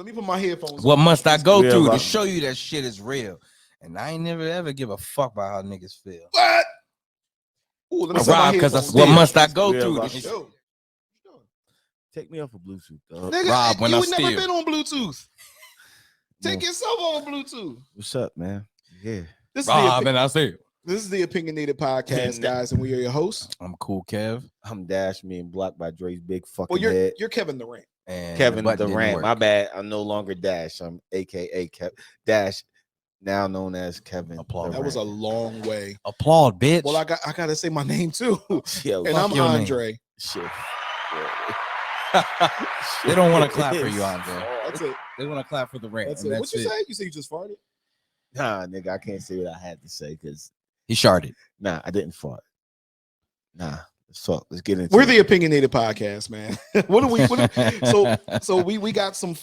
let me put my headphones. What on. must I go Real through to life. show you that shit is real? And I ain't never ever give a fuck about how niggas feel. What? Ooh, let me I set my rob because headphones what on. must I go Real through? life. To Yo, Take me off of Bluetooth, dog. nigga, Rob, when you I ain't never steal. been on Bluetooth. Take No. yourself on Bluetooth. What's up, man? Yeah. This is Rob, the and I say, this is the Opinionated podcast, guys, and we are your hosts. I'm Cool Kev. I'm Dash, me and blocked by Dre's big fucking Well, head. you're Kevin Durant. And Kevin the button didn't Durant. work. My bad. I'm no longer Dash. I'm AKA Dash, now known as Kevin. Applaud. That was a Durant. long way. Applaud, bitch. Well, I gotta say my name too, Yo, and fuck I'm your name. Andre. shit. They don't want to clap for you, Andre. That's it. They want to clap for the rant. That's and it. that's What you it. say? You say you just farted? Nah, nigga, I can't say what I had to say because He sharded. nah, I didn't fart. Nah, let's talk. Let's get into We're it. the Opinionated podcast, man. So we got some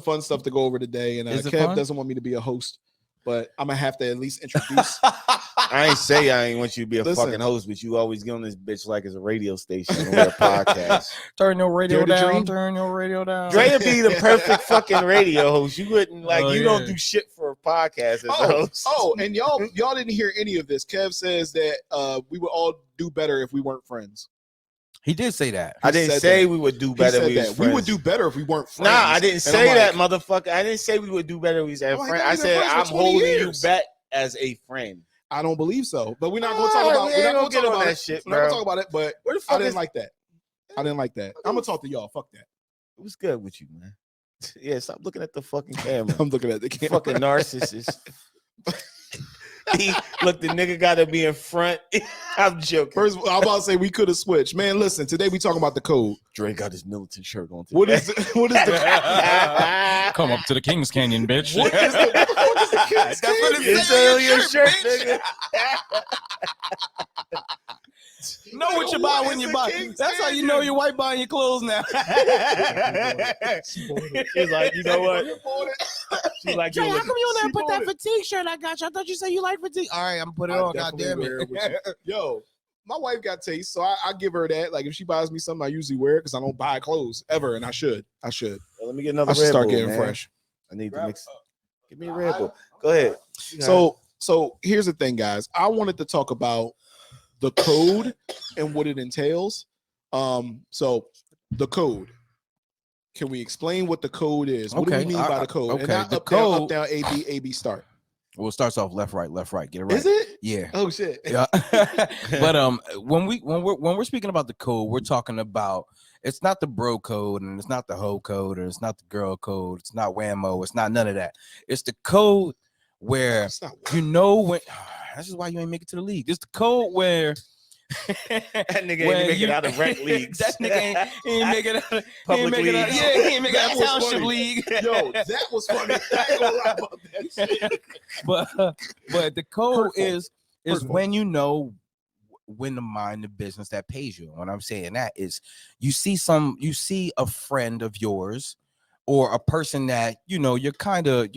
fun stuff to go over today, and Is it Kev fun? doesn't want me to be a host, but I'm gonna have to at least introduce. I ain't say I ain't want you to be a Listen. fucking host, but you always get on this bitch like it's a radio station and we're a podcast. Turn your radio Dare to down. dream? Turn your radio down. Dre would be the perfect fucking radio host. You wouldn't like Oh, you yeah. don't do shit for a podcast as a host. And y'all didn't hear any of this. Kev says that we would all do better if we weren't friends. He did say that. I didn't said say that. we would do He better. said We, that we would do better if we weren't friends. Nah, I didn't And say I'm that, like, motherfucker. I didn't say we would do better. We said I'm like, friend. no, I we've been said friends for I'm 20 holding years. you back as a friend. I don't believe so. But we're not going to talk Alright, about. we We're ain't not gonna going to get talk on about that it. shit, We're not going to bro. talk about it. But Where the I fuck didn't is like that. I didn't like that. I'm gonna talk to y'all. Fuck that. It was good with you, man. Yeah, stop looking at the fucking camera. I'm looking at the camera. Fucking narcissist. Look, the nigga gotta be in front. I'm joking. First, of all, I'm about to say we could have switched. Man, listen. Today we talking about the code. Dre got his militant shirt on. What is the, what is the Come up to the Kings Canyon, bitch. what is the That's what it It's says on your shirt, bitch. nigga. Know what you buy when you buy. That's how you know your wife buying your clothes now. She's like, you know what? She's like, Jay, yo, how look, come you never she put that bought it. fatigue shirt I got you? I thought you said you like fatigue. All right, I'm gonna put it I on. God definitely damn wear it. it with you. Yo, my wife got taste, so I give her that. Like if she buys me something, I usually wear it because I don't buy clothes ever, and I should. let me get another I should Red start Bull, getting man. fresh. I need to mix. Give me a Red Bull. Go ahead. So here's the thing, guys. I wanted to talk about the code and what it entails. So the code. Can we explain what the code is? What do we Okay, mean by the code? okay, And not the up down, code- up down, A B start. Well, it starts off left, right. Get it right. Is it? Yeah. Oh shit. Yeah. But when we're speaking about the code, we're talking about it's not the bro code and it's not the hoe code or it's not the girl code. It's not whammo. It's not none of that. It's the code where It's not you know when. This is why you ain't make it to the league. It's the code where That nigga when ain't make you- it out of rec leagues. that nigga ain't make it out. He Public ain't make it out. leagues. Yeah, he ain't make it That out was township funny. league. Yo, that was funny. I ain't gonna lie about that shit. but the code Hurtful. is Hurtful. when you know when to mind the business that pays you. When I'm saying that is you see a friend of yours or a person that you know you're kind of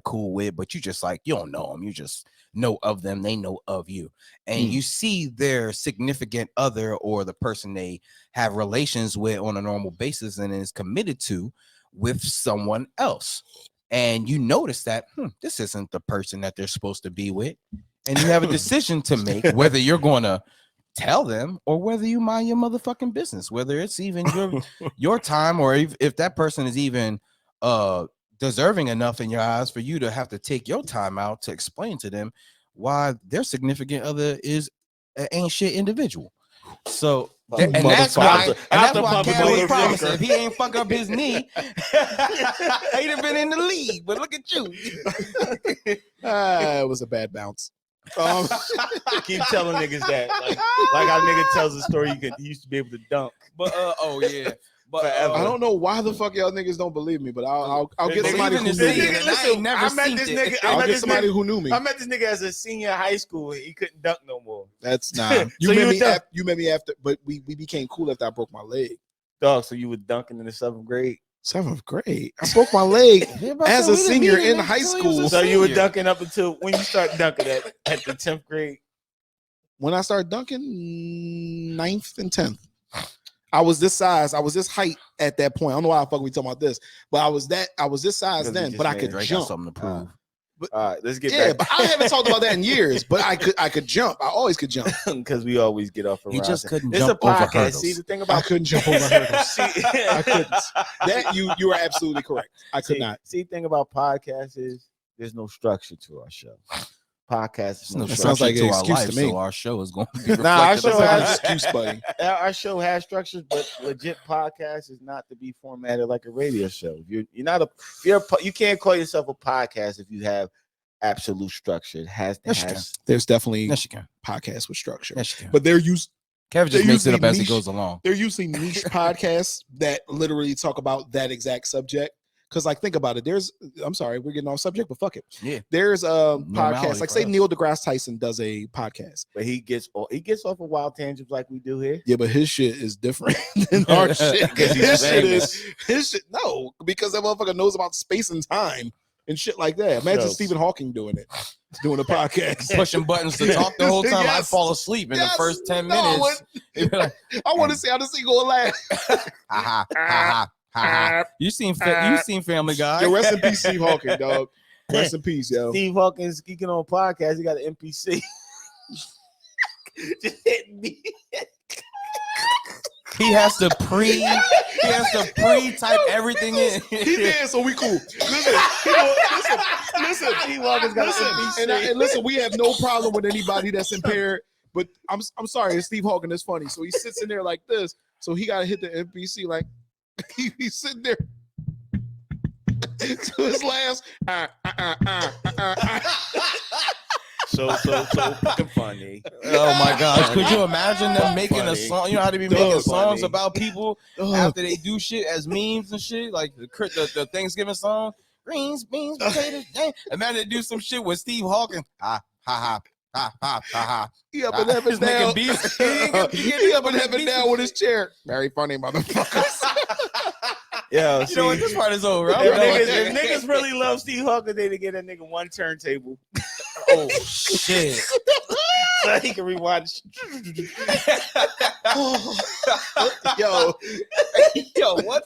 cool with, but you just like you don't know them, you just know of them, they know of you, and you see their significant other or the person they have relations with on a normal basis and is committed to with someone else, and you notice that this isn't the person that they're supposed to be with, and you have a decision to make whether you're going to tell them or whether you mind your motherfucking business, whether it's even your time or if that person is even deserving enough in your eyes for you to have to take your time out to explain to them why their significant other is an ain't shit individual. So and that's why Cal was promising if he ain't fuck up his knee, he'd have been in the league. But look at you. It was a bad bounce. Keep telling niggas that. Like how nigga tells a story you used to be able to dunk. But oh yeah. But Forever. I don't know why the fuck y'all niggas don't believe me, but I'll get Believe somebody in who this knew nigga, me. and I ain't never met seen this it. nigga. I'll get somebody who knew me. I met this nigga as a senior in high school. He couldn't dunk no more. That's nah. So You you met me after, but we became cool after I broke my leg. Dog, so you were dunking in the 7th grade. 7th grade. I broke my leg as a senior in high school. So you were dunking up until when you start dunking at the 10th grade. When I started dunking, 9th and 10th. I was this size. I was this height at that point. I don't know why the fuck we talking about this, but I was this size Because we then. just But I made could Drake got jump. something to prove. All right, let's get Yeah, back. but I haven't talked about that in years. But I could jump. I always could jump. Because we always get off. He just couldn't It's a jump over podcast. hurdles. See, the thing I about couldn't jump over hurdles. See, I couldn't. That you are absolutely correct. I could not. See, the thing about podcasts is there's no structure to our show. Podcast is There's no That structure sounds like to an our excuse life, to me. so our show is going to be Nah, our reflective show of That's that. an has- excuse, buddy. Our show has structures, but legit podcast is not to be formatted like a radio show. You can't call yourself a podcast if you have absolute structure. It has to Yes, you have can. There's definitely Yes, you can. podcasts with structure, Yes, you can. but they're used. Kevin just they're makes it up usually as he niche. goes along. They're usually niche podcasts that literally talk about that exact subject. Because, like, think about it. I'm sorry, we're getting off subject, but fuck it. Yeah. There's a Normality podcast, like, for say us. Neil deGrasse Tyson does a podcast. But he gets off of wild tangents like we do here. Yeah, but his shit is different than our shit. 'Cause he's His shit famous. is his shit. No, because that motherfucker knows about space and time and shit like that. Imagine Shows. Stephen Hawking doing a podcast. Pushing buttons to talk the whole time. I'd Yes. fall asleep in the Yes. first 10 No, I minutes. You'd be like, I want to see how this thing gonna laugh. ha ha ha ha. You seen Family Guy? Yo, rest in peace, Steve Hawking, dog. Rest in peace, yo. Steve Hawkins speaking on podcast. He got an NPC. Just hitting me. He has to pre-type everything in. He did, so we cool. Listen. Steve Hawkins got Listen, an NPC. and listen, we have no problem with anybody that's impaired, but I'm sorry, it's Steve Hawking is funny. So he sits in there like this, so he gotta hit the NPC like he's sitting there to his last. So fucking funny. Oh my gosh! Could you imagine them making a Funny. song? You know how they be Dog, making songs funny. about people after they do shit as memes and shit, like the Thanksgiving song, greens, beans, potatoes. Imagine they do some shit with Steve Hawking. Ha ha ha ha ha ha. He up and having Just making down. beats. He up and having down with his chair. Very funny, motherfuckers. Yo, You know what? This part is over. I'm If done with niggas, that. if niggas really love Steve Hawkins, they to get that nigga one turntable Oh shit! so he can rewind. Yo, Yo, what?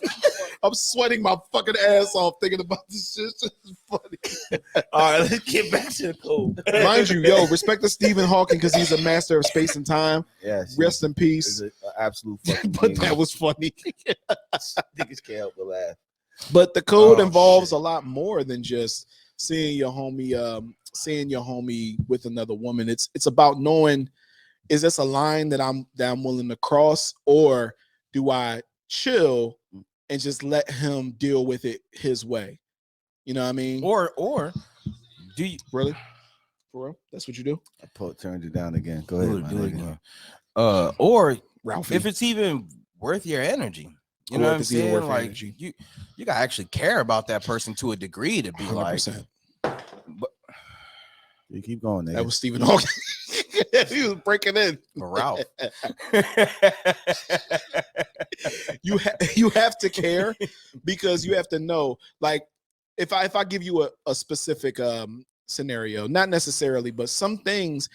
I'm sweating my fucking ass off thinking about this shit. This is funny. All right, let's get back to the code. Mind you, yo, respect to Stephen Hawking because he's a master of space and time. Yes, Rest in is peace. an absolute fucking. But that was funny. niggas can't help but laugh. But the code Oh, involves shit. a lot more than just seeing your homie with another woman. It's about knowing, is this a line that I'm willing to cross, or do I chill and just let him deal with it his way? You know what I mean? Or do you Really? For real? That's what you do? I turned it down again. Go ahead, do my it nigga. again? Or Ralphie. if it's even worth your energy. You Or know if what I'm it's even saying? worth your Like energy. you gotta actually care about that person to a degree to be like 100%. You keep going, nigga. That was Stephen Hawking. He was breaking in. Ralph. You have to care because you have to know. Like, if I give you a specific scenario, not necessarily, but some things,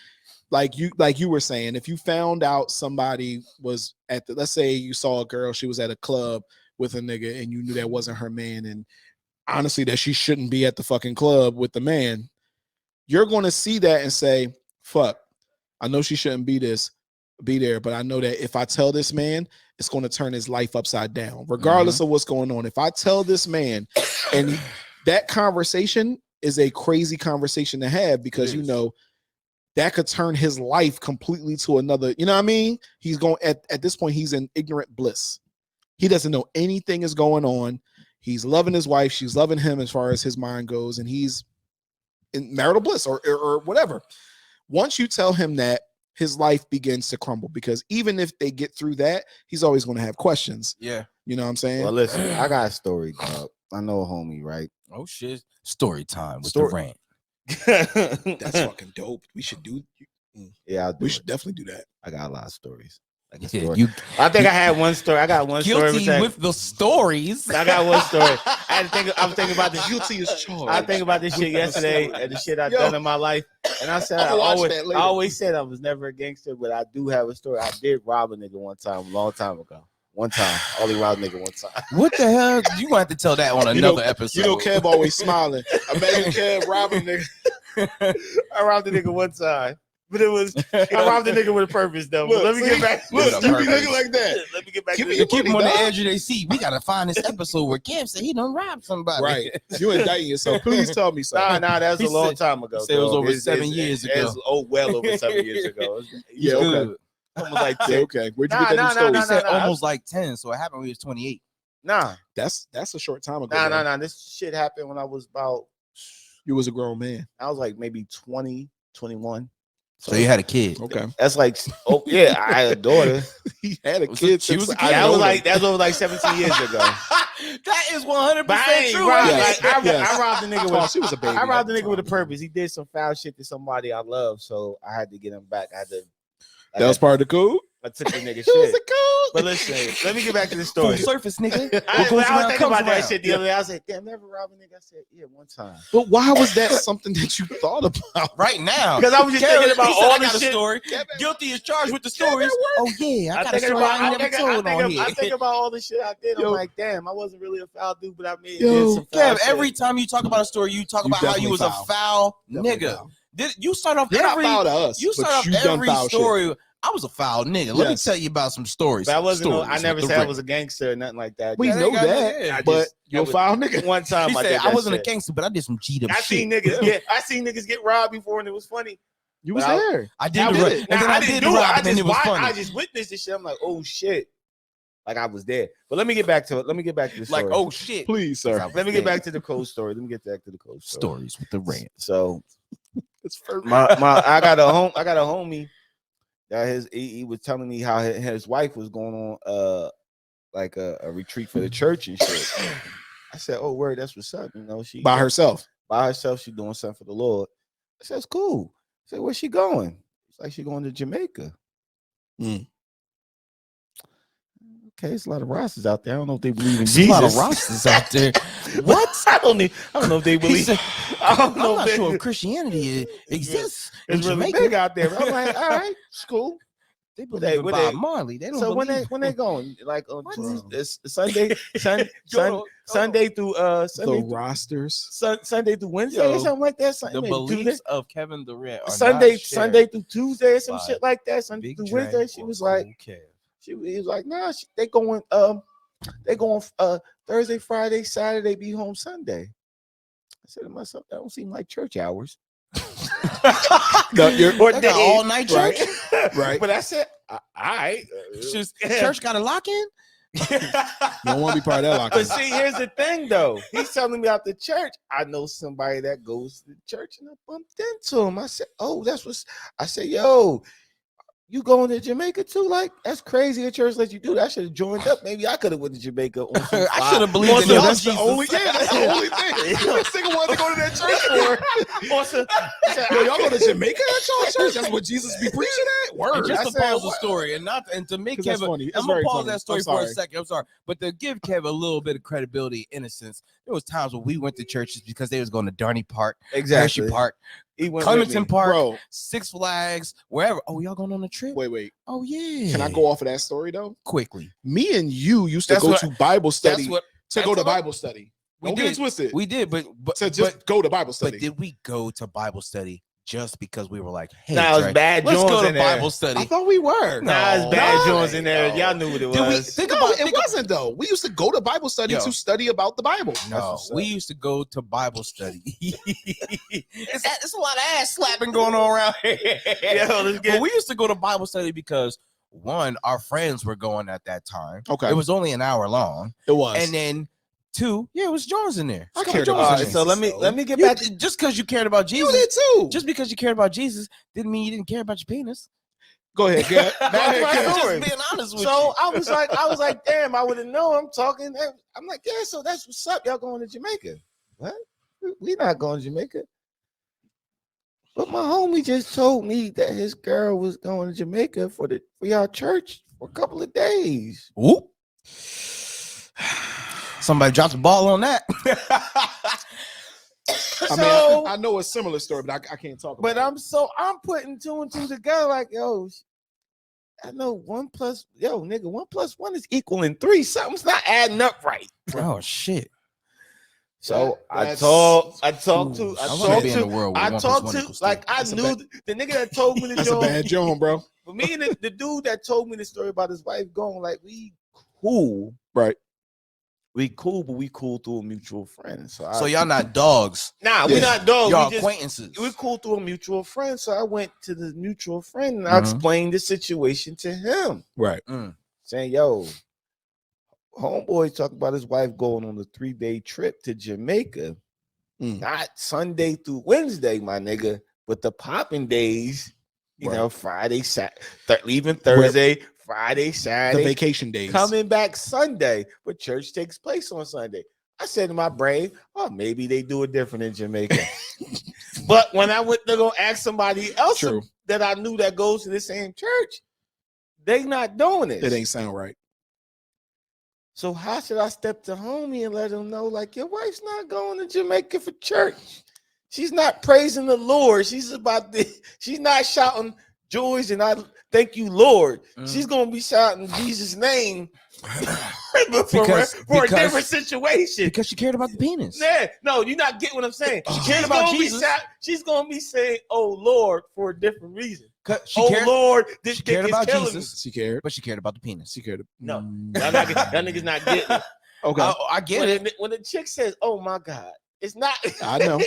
like you were saying, if you found out somebody was at let's say you saw a girl, she was at a club with a nigga, and you knew that wasn't her man, and honestly that she shouldn't be at the fucking club with the man, you're going to see that and say, fuck, I know she shouldn't be there, but I know that if I tell this man, it's going to turn his life upside down, regardless of what's going on. If I tell this man, and that conversation is a crazy conversation to have, because you know that could turn his life completely to another, you know what I mean? He's going at this point, he's in ignorant bliss. He doesn't know anything is going on. He's loving his wife, she's loving him as far as his mind goes, and he's in marital bliss or whatever. Once you tell him that, his life begins to crumble, because even if they get through that, he's always going to have questions. Yeah. You know what I'm saying? Well, listen, I got a story, dog. I know a homie, right? Oh shit. Story time with Story- the rant. That's fucking dope. We should Yeah, I'll do we it. should definitely do that. I got a lot of stories. I got Yeah, story. you I think I had one story. I got one story. guilty with the stories. I got one story. I was thinking about this. Guilty as charged. I think about this shit yesterday and the shit I've Yo. done in my life. And I said, I'ma watch that I later. always said I was never a gangster, but I do have a story. I did rob a nigga one time, a long time ago. One time. I only robbed a nigga one time. What the hell? You gonna have to tell that on another episode. You know, Kev always smiling. Imagine Kev robbing a nigga. I robbed a nigga one time. But it was I robbed a nigga with a purpose though. Look, but let me get back. Look, With a you be purpose. looking like that. Let me get back Give to me the your Keep them on money, the dog. edge of their seat. We gotta find this episode where Kev said he done robbed somebody. Right. You indicting yourself. Please tell me something. Nah, that's He a long said- time ago. said it was dog. over 7 years ago. It's well over 7 years ago. Yeah, okay. Good. Almost like Yeah, 10. okay. Where'd you Nah, get that nah, story? He nah, said nah. almost like 10, so it happened when he was 28. Nah, That's a short time ago. bro. This shit happened when I was about, You was a grown man. I was like maybe 20, 21. So you had a kid. Okay. That's like, oh yeah, I had a daughter. He had a Was kid. it- she was since a kid? I That was known like him. that was over like 17 years ago. That is 100% But I ain't true. robbed, Yes, like, yes. I robbed a nigga Oh, with she was a baby. I robbed a at the nigga with a time. purpose. He did some foul shit to somebody I love, so I had to get him back. I had to. Like, That was part of the code. I took the nigga It was shit. a code. But listen, let me get back to the Full story. surface, nigga. I What goes was around thinking comes about that around. shit the other day. I was like, damn, never robbed a nigga. I said, yeah, one time. But why was that something that you thought about? Right now. Because I was just thinking about he said, all I the got a shit. story. Guilty is charged with the stories. at work. Oh yeah, I got a thinking story about, I ain't never told on here. I think about all the shit I did. Yo. I'm like, damn, I wasn't really a foul dude, but I did Yo, some foul Kev, shit. every time you talk about a story, you talk You about how you definitely was foul. a foul Definitely nigga. foul. You start off You're not every foul to us. you but start you off done every foul shit. story. I was a foul nigga. Let me Yes. tell you about some stories. But I wasn't. Stories I never with the said I ring. was a gangster or nothing like that. We Yeah, know they got that, yeah, but you're a that foul was- nigga. One time He I said did I that wasn't shit. a gangster, but I did some G'd up I shit. seen niggas get. I seen niggas get robbed before, and it was funny. You was But I- there. I did I the did rob, it. and Now, then I didn't did do the it. rob, I and then just it was watched. funny. I just witnessed this shit. I'm like, oh shit, like I was there. But let me get back to it. Let me get back to the story. Like, oh shit. Please, sir. let me get back to the cold story. Let me get back to the cold story. Stories with the ring. So It's first. I got a homie that he was telling me how his wife was going on like a retreat for the church and shit. I said, oh word, that's what's up. You know, she By herself. by herself, she doing something for the Lord. I said, it's cool. I said, where's she going? It's like she going to Jamaica. Mm. Okay, it's a lot of rosters out there. I don't know if they believe in There's Jesus. a lot of rosters out there. What? I don't know if they He believe. said, I don't I'm know not if sure they, if Christianity exists in it's really Jamaica. big out there. I'm like, all right, it's cool. They What believe in what Bob Marley. They don't So believe. when they going? Like on What? Tuesday, Sunday, Yo, Sunday through Sunday, The rosters. Sunday through Wednesday Yo, or something like that. the Sunday, maybe beliefs Tuesday. of Kevin Durant are Sunday, not shared Sunday through Tuesday or some by shit like that. Sunday Big through Dre Wednesday. She or was like, Cool Kev. he was like, nah, they going Thursday, Friday, Saturday, be home Sunday. I said to myself, that don't seem like church hours. No, you're Or They got all night church. right. But I said, all right. Just, church got a lock in. You don't want to be part of that locker. But see, here's the thing, though. He's telling me about the church. I know somebody that goes to the church, and I bumped into him. I said, "Oh, that's what." I said, "Yo, you going to Jamaica too? Like, that's crazy. A church let you do that. I should have joined up. Maybe I could have went to Jamaica. On some I should have believed on in some- him. That's the Jesus. only. Yeah, that's the only thing. This nigga wanted to go to that church for. on some- I said, Yo, y'all go to Jamaica at y'all church? That's what Jesus be preaching at? And Word. just I to said, pause the what? story and to make 'Cause that's Kevin, funny. That's I'm gonna very pause funny. that story I'm for a sorry. second. I'm sorry, but to give Kev a little bit of credibility, innocence. There was times when we went to churches because they was going to Darney Park, exactly. Hershey Park, He went with Clementon me. Park, Bro, Six Flags, wherever. Oh, y'all going on a trip? wait. Oh yeah. Can I go off of that story though? quickly? Me and you used to That's go what- to Bible study That's what to that's go to what- Bible study. we Don't get it did. twisted. We did, but to just go to Bible study. but did we go to Bible study just because we were like, hey, Nah, it was Dre, bad let's Jones go to in there. Bible study? I thought we were. Nah, it's No, bad no, Jones in there. no. Y'all knew what it Did we was. think No, about it wasn't though. We used to go to Bible study Yo. to study about the Bible. No, what's we up. used to go to Bible study. It's a lot of ass slapping going on around here. Yo, let's But get. we used to go to Bible study because one, our friends were going at that time. Okay. It was only an hour long, It was. and then two, yeah, it was Jones in there. I It's cared Jones about in All there. right, so let me get You- back. just because you cared about you Jesus, did too. just because you cared about Jesus, didn't mean you didn't care about your penis. go ahead. Go Back to ahead, my Kev. story. Just being honest with So you. I was like, damn, I would have known. I'm talking. I'm like, yeah. So that's what's up. Y'all going to Jamaica? What? We not going to Jamaica. But my homie just told me that his girl was going to Jamaica for y'all church for a couple of days. Whoop. Somebody dropped the ball on that. I mean, So- I know a similar story, but I can't talk about But it. I'm putting two and two together. Like, yo, I know 1 plus, nigga, 1 plus 1 is equaling 3. Something's not adding up right. Oh shit. So I That's- talked I want to be in the world where 1 plus 1 equals 3. I That's a knew the nigga that told me the That's a bad joke. joke, bro. For me and the dude that told me the story about his wife going, like, we cool. Right. We cool, but we cool through a mutual friend. So y'all not dogs. Nah, Yeah. we not dogs. Y'all We just acquaintances. we cool through a mutual friend. So I went to the mutual friend and I Mhm. explained the situation to him, Right. saying, "Yo, homeboy talking about his wife going on a 3-day trip to Jamaica, not Sunday through Wednesday, my nigga, but the popping days. You Right. know, Friday, leaving Thursday, Friday, The Saturday, vacation days. coming back Sunday, but church takes place on Sunday." I said in my brain, "Oh, maybe they do it different in Jamaica." But when I went to go ask somebody else True. that I knew that goes to the same church, they not doing it. It ain't sound right. So how should I step to homie and let him know, like, your wife's not going to Jamaica for church? She's not praising the Lord. She's not shouting joys and I thank you, Lord. She's gonna be shouting Jesus' name for a different situation. Because she cared about the penis. Yeah, no, you're not getting what I'm saying. She cared about Jesus. She's gonna be saying, "Oh Lord," for a different reason. She Oh cared, Lord, this she dick cared is about killing Jesus. She cared. But she cared about the penis. She cared. No. Y'all niggas not getting it. Okay. I get When it. when the chick says, "Oh my God," it's not. I know.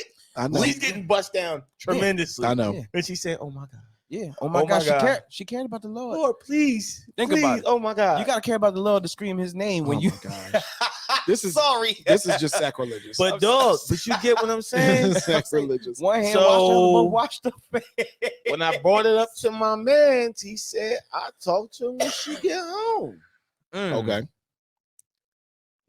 She's getting bust down tremendously. I know. Yeah. And she said, "Oh my God, Yeah. Oh my God. She cared about the Lord. Lord, please, Think please. about it. Oh my God, You gotta care about the Lord to scream His name when Oh you. my gosh. This is sorry, this is just sacrilegious. but dog, but you get what I'm saying. Sacrilegious. One hand So- wash the face. When I brought it up to my man, he said, "I talked to her when she get home." Okay.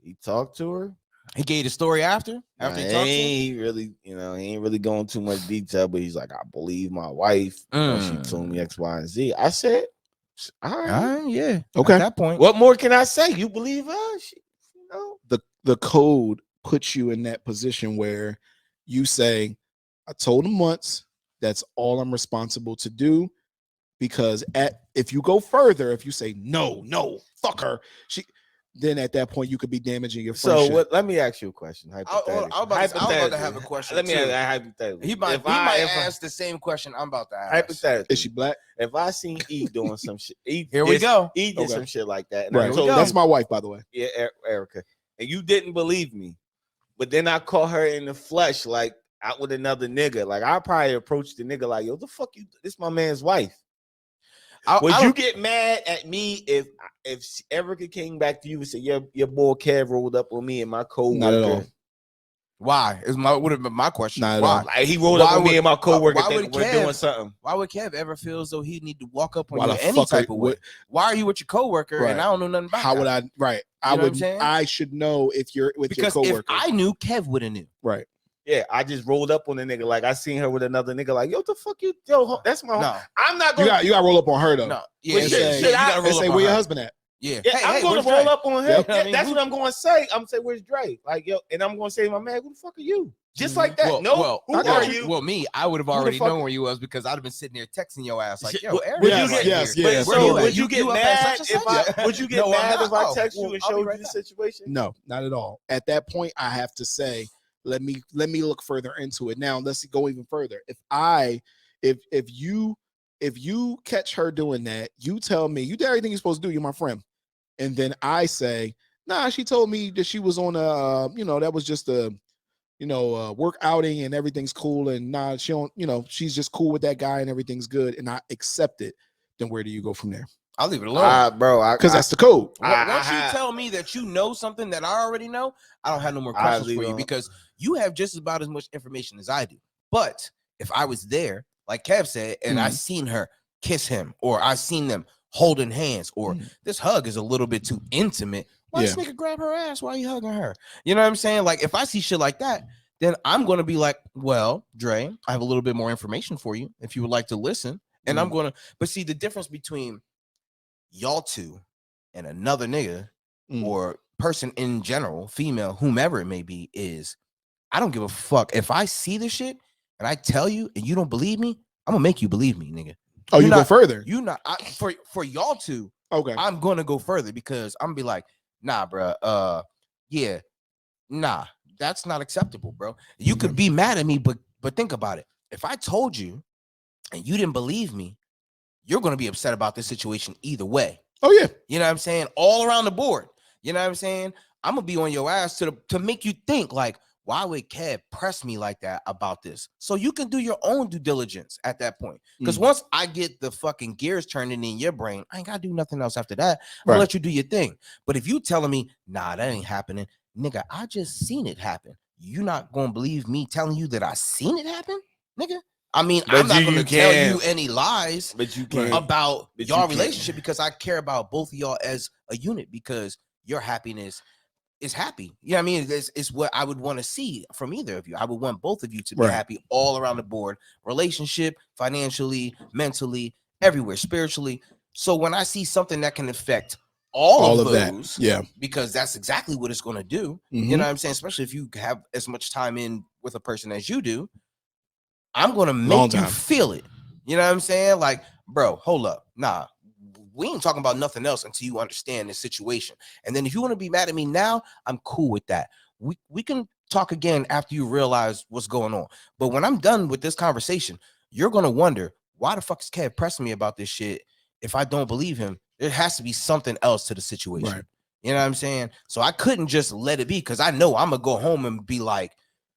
He talked to her. He gave the story after he Nah, talked to he her. ain't really, he ain't really going too much detail, but he's like, "I believe my wife. She told me X, Y, and Z." I said, "All right. Yeah. Okay. At that point, What more can I say? You believe her? She, The code puts you in that position where you say, I told him once, that's all I'm responsible to do. Because if you go further, if you say no, fuck her, then at that point you could be damaging your friendship. So what? Let me ask you a question. I was about to have a question. Let me too. hypothetically. He might ask the same question I'm about to ask. Hypothetically, Is she black? if I seen E doing some shit, Here we go. E did Okay. some shit like that, and Right. I told That's you, my wife, by the way. yeah, Erica, and you didn't believe me, but then I caught her in the flesh, like out with another nigga. Like I probably approached the nigga like, "Yo, the fuck you? This my man's wife." Would you get mad at me if Erica came back to you and said, your boy Kev rolled up on me and my coworker? Not at all. Why? Would have been my question. Not at Why? all. Like he rolled up on me and my coworker thinking we're doing something. Why would Kev ever feel as though he need to walk up on Why you the any fuck type of way? Why are you with your coworker Right. and I don't know nothing about How that? would I? Right. You know what I'm saying? I should know if you're with Because your if coworker. I knew, Kev would have knew. Right. Yeah, I just rolled up on the nigga. Like I seen her with another nigga. Like, yo, the fuck you? Yo, that's my. No. I'm not You going. got to roll up on her though. No. Yeah. But And shit, say, shit, I- you gotta roll and say up on where your her. husband at? Yeah. Yeah, I'm going to where's roll Dre? up on her. You know what I mean? That's what I'm going to say. I'm going to say, "Where's Dre?" Like, yo, and I'm going to say, "My man, who the fuck are you?" Just like that. Who I got are you. you? Well, me, I would have the already fuck- known where you was because I'd have been sitting there texting your ass like, "Yo, Would Eric, you Yes, get- yes, But yes. Where so you at? would you You get up at mad such and if such? I? Would you get No, I'm mad not. if I Oh, text you well, and I'll be showed you right the back. situation? No, not at all. At that point, I have to say, let me look further into it. Now, let's go even further. If you catch her doing that, you tell me you did everything you're supposed to do. You're my friend, and then I say, nah, she told me that she was on that was just a work outing and everything's cool, and nah, she don't, she's just cool with that guy and everything's good, and I accept it. Then where do you go from there? I'll leave it alone. Bro, Because that's the code. Once you tell me that you know something that I already know, I don't have no more questions for you because you have just about as much information as I do. But if I was there, like Kev said, and I seen her kiss him, or I seen them holding hands, or this hug is a little bit too intimate, why this nigga grab her ass while you hugging her? You know what I'm saying? Like if I see shit like that, then I'm gonna be like, well, Dre, I have a little bit more information for you if you would like to listen. And I'm gonna, but see the difference between y'all two and another nigga or person in general, female, whomever it may be, is I don't give a fuck if I see the shit and I tell you and you don't believe me, I'm gonna make you believe me, nigga. Oh, you go not- further. You not for y'all to. Okay. I'm gonna go further because I'm gonna be like, nah, bro. Yeah, nah, that's not acceptable, bro. You could be mad at me, but think about it. If I told you and you didn't believe me, you're gonna be upset about this situation either way. Oh yeah. You know what I'm saying? All around the board. You know what I'm saying? I'm gonna be on your ass to make you think like, why would Kev press me like that about this? So you can do your own due diligence at that point. Because once I get the fucking gears turning in your brain, I ain't gotta do nothing else after that. I'll let you do your thing. But if you telling me, nah, that ain't happening, nigga, I just seen it happen. You not gonna believe me telling you that I seen it happen, nigga? I mean, But I'm not gonna tell can't. you any lies But you can't. about But y'all you can't. relationship because I care about both of y'all as a unit because your happiness is happy. You know what I mean? It's what I would want to see from either of you. I would want both of you to be happy all around the board, relationship, financially, mentally, everywhere, spiritually. So when I see something that can affect all of those, that. because that's exactly what it's going to do. Mhm. You know what I'm saying? Especially if you have as much time in with a person as you do, I'm going to make you feel it. You know what I'm saying? Like, bro, hold up. Nah, we ain't talking about nothing else until you understand the situation. And then if you want to be mad at me now, I'm cool with that. We can talk again after you realize what's going on. But when I'm done with this conversation, you're going to wonder, why the fuck is Kev pressing me about this shit? If I don't believe him, there has to be something else to the situation. Right. You know what I'm saying? So I couldn't just let it be because I know I'm going to go home and be like,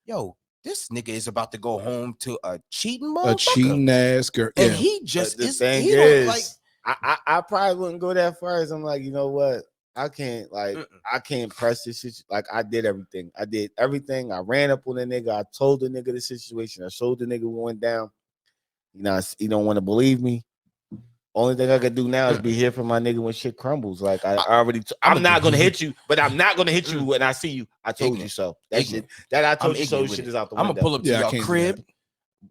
yo, this nigga is about to go home to a cheating motherfucker. A cheating ass girl. And Yeah. he just the is, thing he is, don't like. I probably wouldn't go that far. As I'm like, you know what? I can't I can't press this shit. Like I did everything. I ran up on the nigga. I told the nigga the situation. I showed the nigga what went down. You know, he don't want to believe me. Only thing I could do now is be here for my nigga when shit crumbles. Like I already, I'm not gonna hit you, but I'm not gonna hit you when I see you. I told you so. That shit, that I told you so. Shit is out the window. I'm gonna pull up to your crib.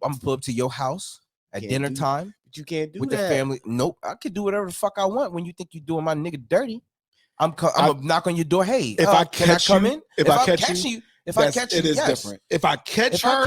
I'm gonna pull up to your house at dinner time. But you can't do with that. The family. Nope, I could do whatever the fuck I want. When you think you're doing my nigga dirty, I'm gonna knock on your door. Hey, if I catch come you, in? If I catch you, if I catch you, it is different. If I catch her,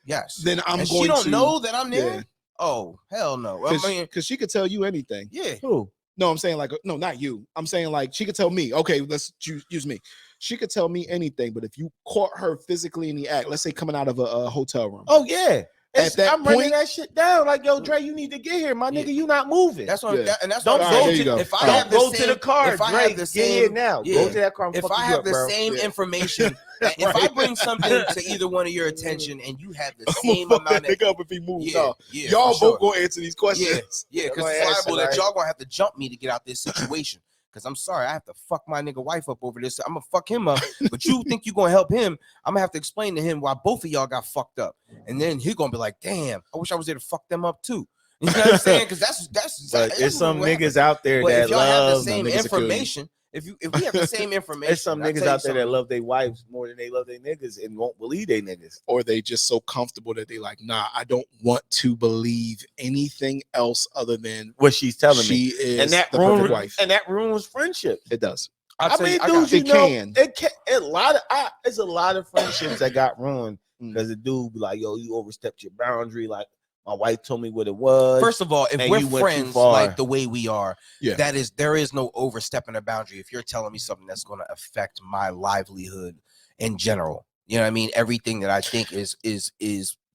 yes, then I'm and going she don't to know that I'm there. Yeah. Oh hell no! I mean, because she could tell you anything. Yeah. Who? No, I'm saying like no, not you. I'm saying like she could tell me. Okay, let's use me. She could tell me anything, but if you caught her physically in the act, let's say coming out of a hotel room. Oh yeah. At that I'm running that shit down. Like, yo, Dre, you need to get here, my nigga. You not moving. That's what. Yeah. And that's don't what go I'm to. Go. If I don't go to the car, if I Dre, have the get here same now. Yeah. Go to that car. And if fuck I you have up, the bro. same information, right. if I bring something to either one of your attention, and you have the same amount of up if he moves, yeah, y'all both gonna answer these questions. Yeah, because it's liable that y'all gonna have to jump me to get out this situation. Because I'm sorry, I have to fuck my nigga wife up over this. I'm gonna fuck him up, but you think you gonna help him? I'm gonna have to explain to him why both of y'all got fucked up, and then he gonna be like, "Damn, I wish I was there to fuck them up too." You know what I'm saying? Because But there's some niggas out there that if y'all love have the same information. If we have the same information, there's some niggas out there that love their wives more than they love their niggas and won't believe they niggas, or they just so comfortable that they like, nah, I don't want to believe anything else other than what she's telling me. She is and that the perfect wife, and that ruins friendship. It does. I mean, dude, you know, it can. It's a lot of friendships that got ruined because the dude be like, "Yo, you overstepped your boundary." Like my wife told me what it was. First of all, if we're friends like the way we are, there is no overstepping a boundary. If you're telling me something that's going to affect my livelihood in general, you know what I mean? Everything that I think is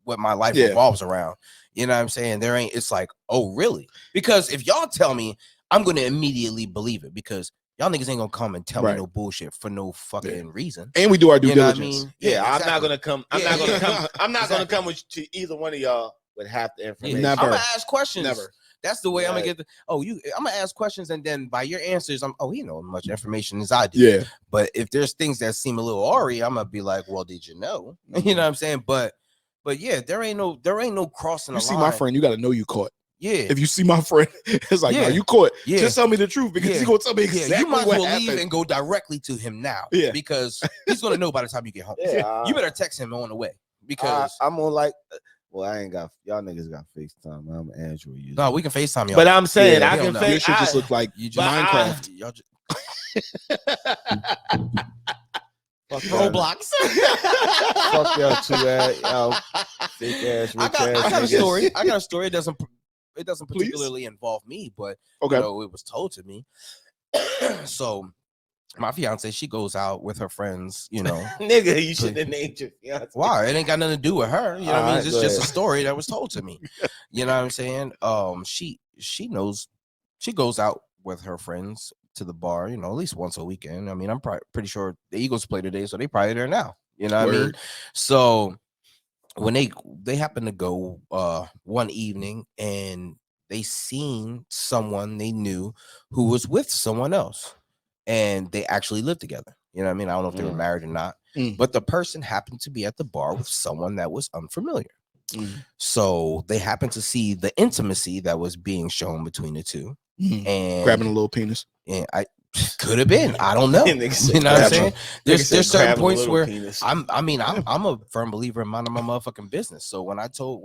what my life revolves around. You know what I'm saying? It's like, oh, really? Because if y'all tell me, I'm going to immediately believe it because y'all niggas ain't gonna come and tell me no bullshit for no fucking reason. And we do our due diligence. I mean? Yeah, exactly. I'm not gonna come. I'm not gonna come to either one of y'all with half the information. Never. I'm gonna ask questions. Never. That's the way I'm gonna get I'm gonna ask questions, and then by your answers, he knows as much information as I do. Yeah. But if there's things that seem a little awry, I'm gonna be like, well, did you know? You know what I'm saying? But yeah, there ain't no crossing the line. You see my friend, you gotta know you caught. Yeah. If you see my friend, it's like, no, you caught. Yeah. Just tell me the truth because he's gonna tell me exactly you might what as well happened. leave and go directly to him now. Yeah. Because he's gonna know by the time you get home. You better text him on the way because I'm on like. Well, I ain't got y'all niggas got FaceTime. I'm an Android user. No, we can FaceTime y'all. But I'm saying I can FaceTime. Your shit just look like Minecraft. Y'all just Roblox. Fuck y'all two ass, y'all fake ass, rich ass. I got a story. I got a story. It doesn't it doesn't Please. particularly involve me, but Okay. you know, it was told to me. So my fiance, she goes out with her friends, you know. Nigga, you should have named your fiance. Why? It ain't got nothing to do with her. You know what I mean? Alright, It's go just a ahead. story that was told to me. You know what I'm saying? She knows, she goes out with her friends to the bar, you know, at least once a weekend. I mean, I'm pretty sure the Eagles play today, so they probably there now. You know what I mean? Word. So when they happen to go one evening and they seen someone they knew who was with someone else, and they actually lived together. You know what I mean? I don't know if they were married or not, but the person happened to be at the bar with someone that was unfamiliar. So they happened to see the intimacy that was being shown between the two, and Grabbing a little penis. and I could have been. I don't know. Nigga said You know what I'm grabbing- saying? There's certain grabbing a points little where penis. I'm a firm believer in minding my motherfucking business. So when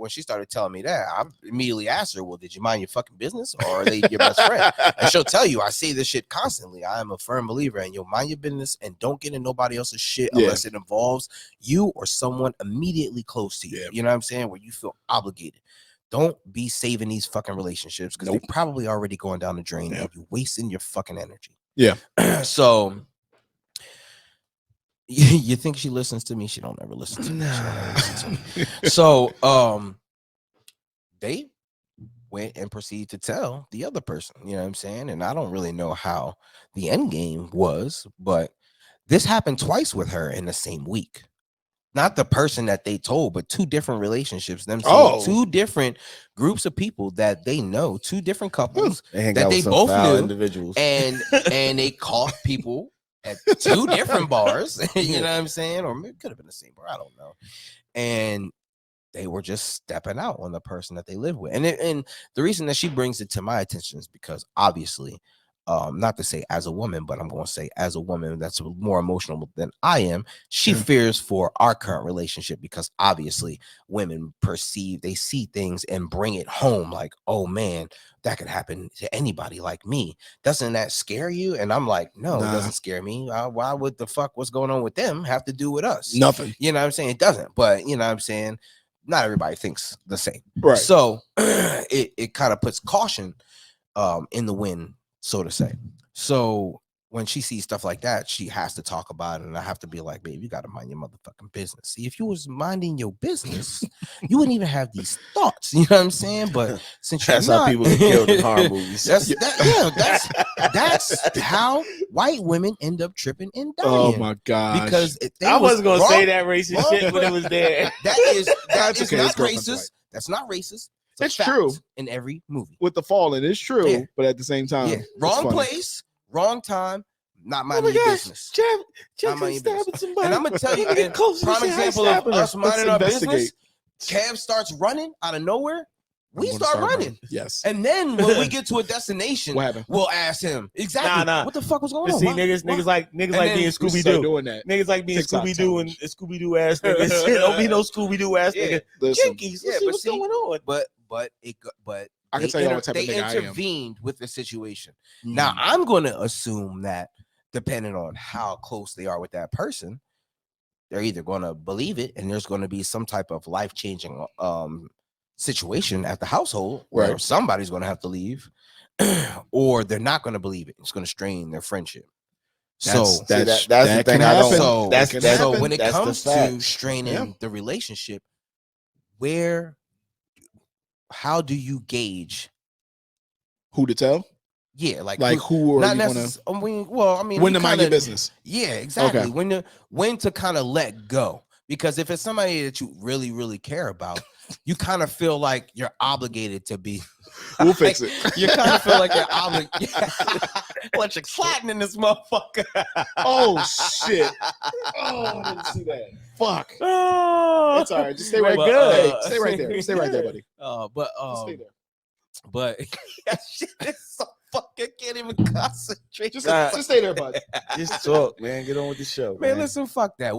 she started telling me that, I immediately asked her, well, did you mind your fucking business, or are they your best friend? And she'll tell you, I say this shit constantly. I am a firm believer in you'll mind your business and don't get in nobody else's shit unless it involves you or someone immediately close to you. Yeah. You know what I'm saying? Where you feel obligated. Don't be saving these fucking relationships because they're probably already going down the drain and you're wasting your fucking energy. Yeah. So you think she listens to me? She don't ever listen to me. She don't ever listen to me. So they went and proceeded to tell the other person, you know what I'm saying? And I don't really know how the end game was, but this happened twice with her in the same week. Not the person that they told, but two different relationships. Them seeing two different groups of people that they know, two different couples that they both knew, individuals, and they caught people at two different bars. You know what I'm saying? Or it could have been the same bar. I don't know. And they were just stepping out on the person that they live with. And the reason that she brings it to my attention is because obviously, not to say as a woman, but I'm going to say as a woman that's more emotional than I am, she fears for our current relationship because obviously women they see things and bring it home like, oh man, that could happen to anybody like me. Doesn't that scare you? And I'm like, no, it doesn't scare me. Why would the fuck what's going on with them have to do with us? Nothing. You know what I'm saying? It doesn't, but you know what I'm saying? Not everybody thinks the same. Right. So it kind of puts caution in the wind, so to say. So when she sees stuff like that, she has to talk about it. And I have to be like, babe, you got to mind your motherfucking business. See, if you was minding your business, you wouldn't even have these thoughts. You know what I'm saying? But since that's you're how not, people get killed in horror movies. That's how white women end up tripping and dying. Oh my god! Because I wasn't gonna say that racist shit, but it was there. That is okay, not racist. That's not racist. It's true in every movie. With the fallen, it's true, but at the same time, wrong place, wrong time, not minding your business. Jeff Not minding your business. somebody. And I'm gonna tell you, and prime example of us minding our business. Kev starts running out of nowhere. We start running. Yes. And then when we get to a destination, what happened? We'll ask him exactly what the fuck was going on. See, niggas like being Scooby Doo. Doing that. Niggas like being Scooby Doo and Scooby Doo ass niggas. Don't be no Scooby Doo ass nigga. Jinkies. Let's see what's going on. But I can tell you what type of they nigga I am. intervened with the situation. Now I'm going to assume that depending on how close they are with that person, they're either going to believe it and there's going to be some type of life-changing situation at the household where somebody's going to have to leave, or they're not going to believe it. It's going to strain their friendship. That's the thing. So when it comes to straining the relationship, how do you gauge who to tell? Yeah, like who are you gonna? When to mind your business. Yeah, exactly. Okay. When to kind of let go, because if it's somebody that you really, really care about, you kind of feel like you're obligated to be. We'll fix it. You kind of feel like you're obligated. Electric flattening this motherfucker. Oh shit! Oh, I didn't see that. Fuck. Oh, that's all right. Just stay right there. Stay right there. Stay right there, buddy. Just stay there. But that shit is so fucking. I can't even concentrate. Just stay there, bud. Just talk, man. Get on with the show, man. Listen, fuck that.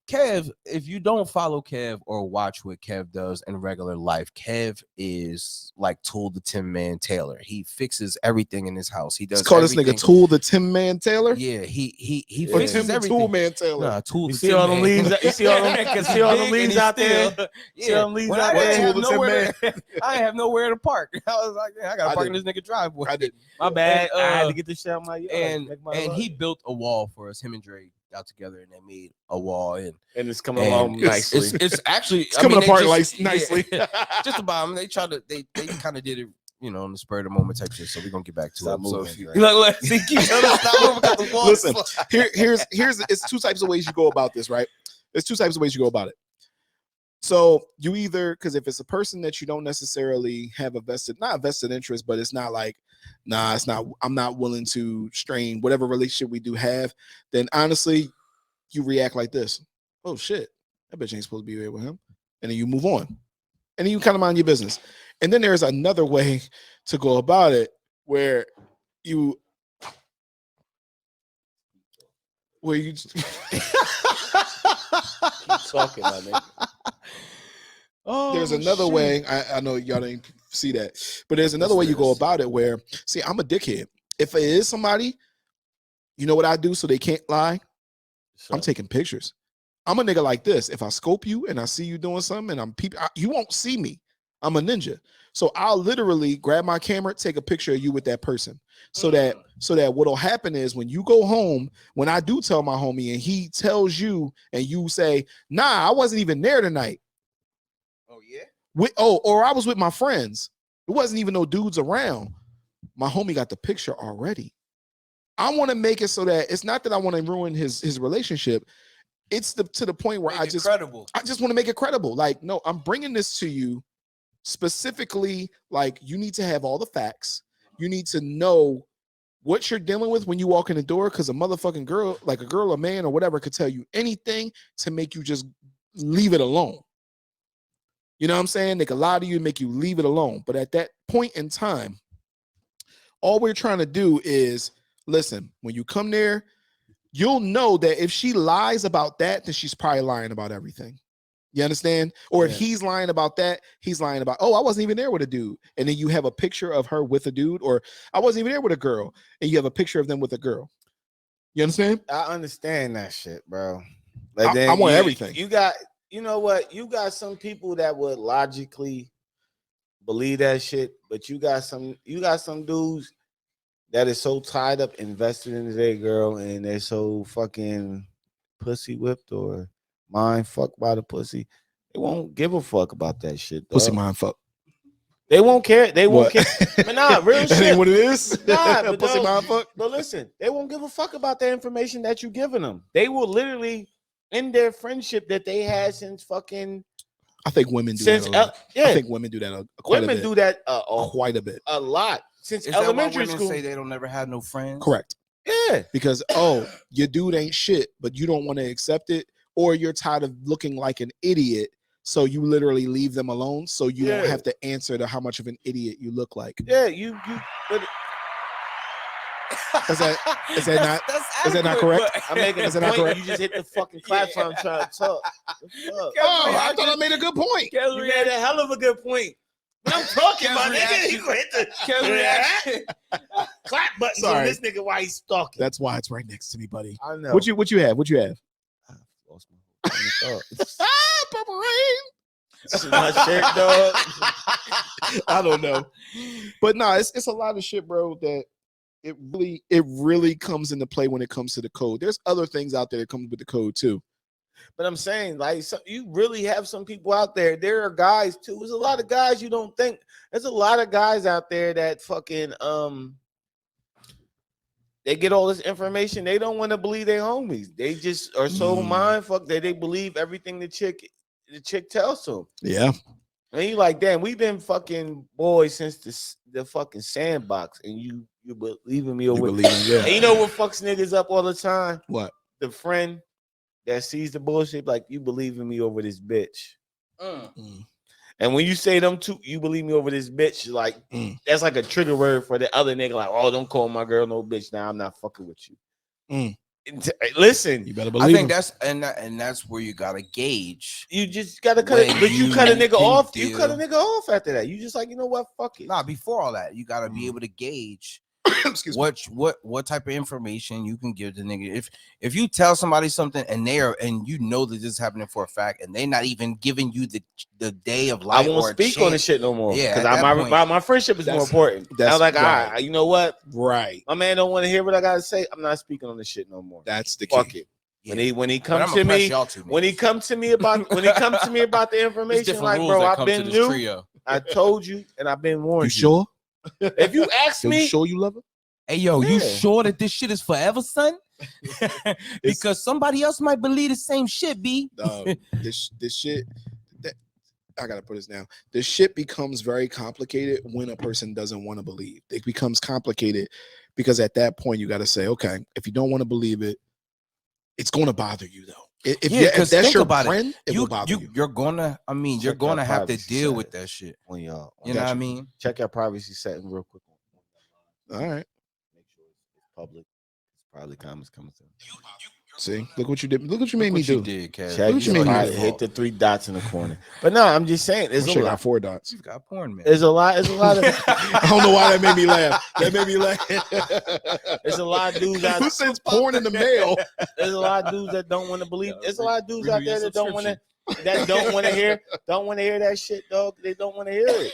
Kev, if you don't follow Kev or watch what Kev does in regular life, Kev is like Tool the Tin Man Taylor. He fixes everything in his house. He does. Let's call this everything. nigga Tool the Tin Man Taylor. Yeah, he Or fixes Tim the everything. Tool Man Taylor. Nah, Tool You the see Tin all them Man. leaves? You see all them? Because You see all he's them big and leaves he's out there? still- See all them leaves when out I there? didn't have Tool the Tin nowhere to, I didn't have nowhere to park. I was like, I gotta I park in this nigga driveway. I didn't. My bad. And, I had to get this shit out my yard. And make my and yard. he built a wall for us. Him and Dre got together and they made a wall. And it's coming and along nicely. It's actually It's coming they apart just- nicely. yeah, just about. They tried to they kind of did it, on the spur of the moment type shit. So we're gonna get back to Stop it. moving, So if you, Dre. look, see, keep telling us stop moving because the wall. Listen, here's it's two types of ways you go about this, right? There's two types of ways you go about it. So you either, because if it's a person that you don't necessarily have not a vested interest, but it's not like, nah, it's not, I'm not willing to strain whatever relationship we do have, then honestly, you react like this. Oh shit, that bitch ain't supposed to be here with him. And then you move on. And then you kind of mind your business. And then there's another way to go about it where you Keep talking, my nigga. there's another way. I know y'all didn't see that, but there's another way you go about it where, see, I'm a dickhead. If it is somebody, you know what I do so they can't lie? I'm taking pictures. I'm a nigga like this. If I scope you and I see you doing something and I'm you won't see me. I'm a ninja. So I'll literally grab my camera, take a picture of you with that person. So that what'll happen is when you go home, when I do tell my homie and he tells you and you say, nah, I wasn't even there tonight. Oh yeah. Or I was with my friends. It wasn't even no dudes around. My homie got the picture already. I want to make it so that it's not that I want to ruin his relationship. It's to the point where I just want to make it credible. Like, no, I'm bringing this to you specifically. Like, you need to have all the facts. You need to know what you're dealing with when you walk in the door, because a motherfucking girl, like a girl or man or whatever, could tell you anything to make you just leave it alone. You know what I'm saying? They could lie to you and make you leave it alone. But at that point in time, all we're trying to do is, listen, when you come there, you'll know that if she lies about that, then she's probably lying about everything. You understand? Or if he's lying about that, he's lying about, oh, I wasn't even there with a dude. And then you have a picture of her with a dude, or I wasn't even there with a girl, and you have a picture of them with a girl. You understand? I understand that shit, bro. I want everything. You got, you know what? You got some people that would logically believe that shit, but you got some dudes that is so tied up, invested in their girl, and they're so fucking pussy whipped or mind fucked by the pussy. They won't give a fuck about that shit, dog. Pussy mind fuck. They won't care. They won't care. But nah, real That shit. ain't what it is. Nah, but Pussy mind fuck. But listen, they won't give a fuck about the information that you giving them. They will literally end their friendship that they had since fucking. I think women do that a lot. I think women do that quite a bit. Women do that quite a bit. A lot since Is that why elementary women school. say they don't never have no friends? Correct. Yeah, because your dude ain't shit, but you don't want to accept it, or you're tired of looking like an idiot, so you literally leave them alone, so you don't have to answer to how much of an idiot you look like. Yeah, you. But is that not correct? I'm making a point. Correct? You just hit the fucking clap when I'm trying to talk. I thought I made a good point. You made a hell of a good point. But I'm talking, my nigga. You gonna hit the clap buttons on this nigga while he's talking. That's why it's right next to me, buddy. I know. What you have? I lost my whole thought. Purple Rain. This is my shirt, dog. I don't know, but no, it's a lot of shit, bro. That it really comes into play when it comes to the code. There's other things out there that come with the code too. But I'm saying, like, you really have some people out there. There are guys too. There's a lot of guys you don't think. There's a lot of guys out there that fucking they get all this information. They don't want to believe their homies. They just are so mind fucked that they believe everything the chick tells them. Yeah. And you like, damn, we've been fucking boys since the fucking sandbox, and you believe in me over. Yeah. And you know what fucks niggas up all the time? What? The friend that sees the bullshit, like, you believe in me over this bitch. And when you say them two, you believe me over this bitch, like that's like a trigger word for the other nigga, like, oh, don't call my girl no bitch now. I'm not fucking with you. Listen, You better I believe think him. that's where you gotta gauge. you just gotta cut When it, but you you cut a nigga can off. You cut a deal- nigga off after that. You just like, you know what? Fuck it. Nah, before all that, you gotta be able to gauge Excuse me. what type of information you can give the nigga. If you tell somebody something and you know that this is happening for a fact, and they're not even giving you the day of I life won't or speak on this shit no more. Yeah, because at that point- my friendship is more That's- important. I was like, all right. right, you know what? Right. My man don't want to hear what I gotta say. I'm not speaking on this shit no more. That's the Fuck key. it. Yeah. When he But comes I'ma to press me, y'all two when he niggas. comes to me about the There's information, different like, rules bro, that I've come to been this new. trio. I told you, and I've been warned. You sure? If you ask You me, sure you love her? Hey yo, you Yeah. sure that this shit is forever, son? Because somebody else might believe the same shit, B. This shit. I gotta put this down. This shit becomes very complicated when a person doesn't want to believe. It becomes complicated because at that point you got to say, okay, if you don't want to believe it, it's going to bother you though. If that's think your about friend, it will bother you. You're gonna, I mean, you're Check your gonna have to privacy deal with settings. that shit. on y'all, You know what I Gotcha. mean? check your privacy setting real quick. All right. Make sure it's public. It's probably comments coming through. See, look what you did. Look what you made Look me what you do. did, Kev. Check what you your mean you pri- did? hit the 3 dots in the corner. But no, I'm just saying, there's I a should lot. got 4 dots. You've got porn, man. There's a lot. There's a lot of. I don't know why that made me laugh. That made me laugh. There's a lot of dudes out. Who sends porn in the mail? There's a lot of dudes that don't want to believe. Yeah, There's a lot of dudes renew out there your that don't want to hear that shit, dog. They don't want to hear it,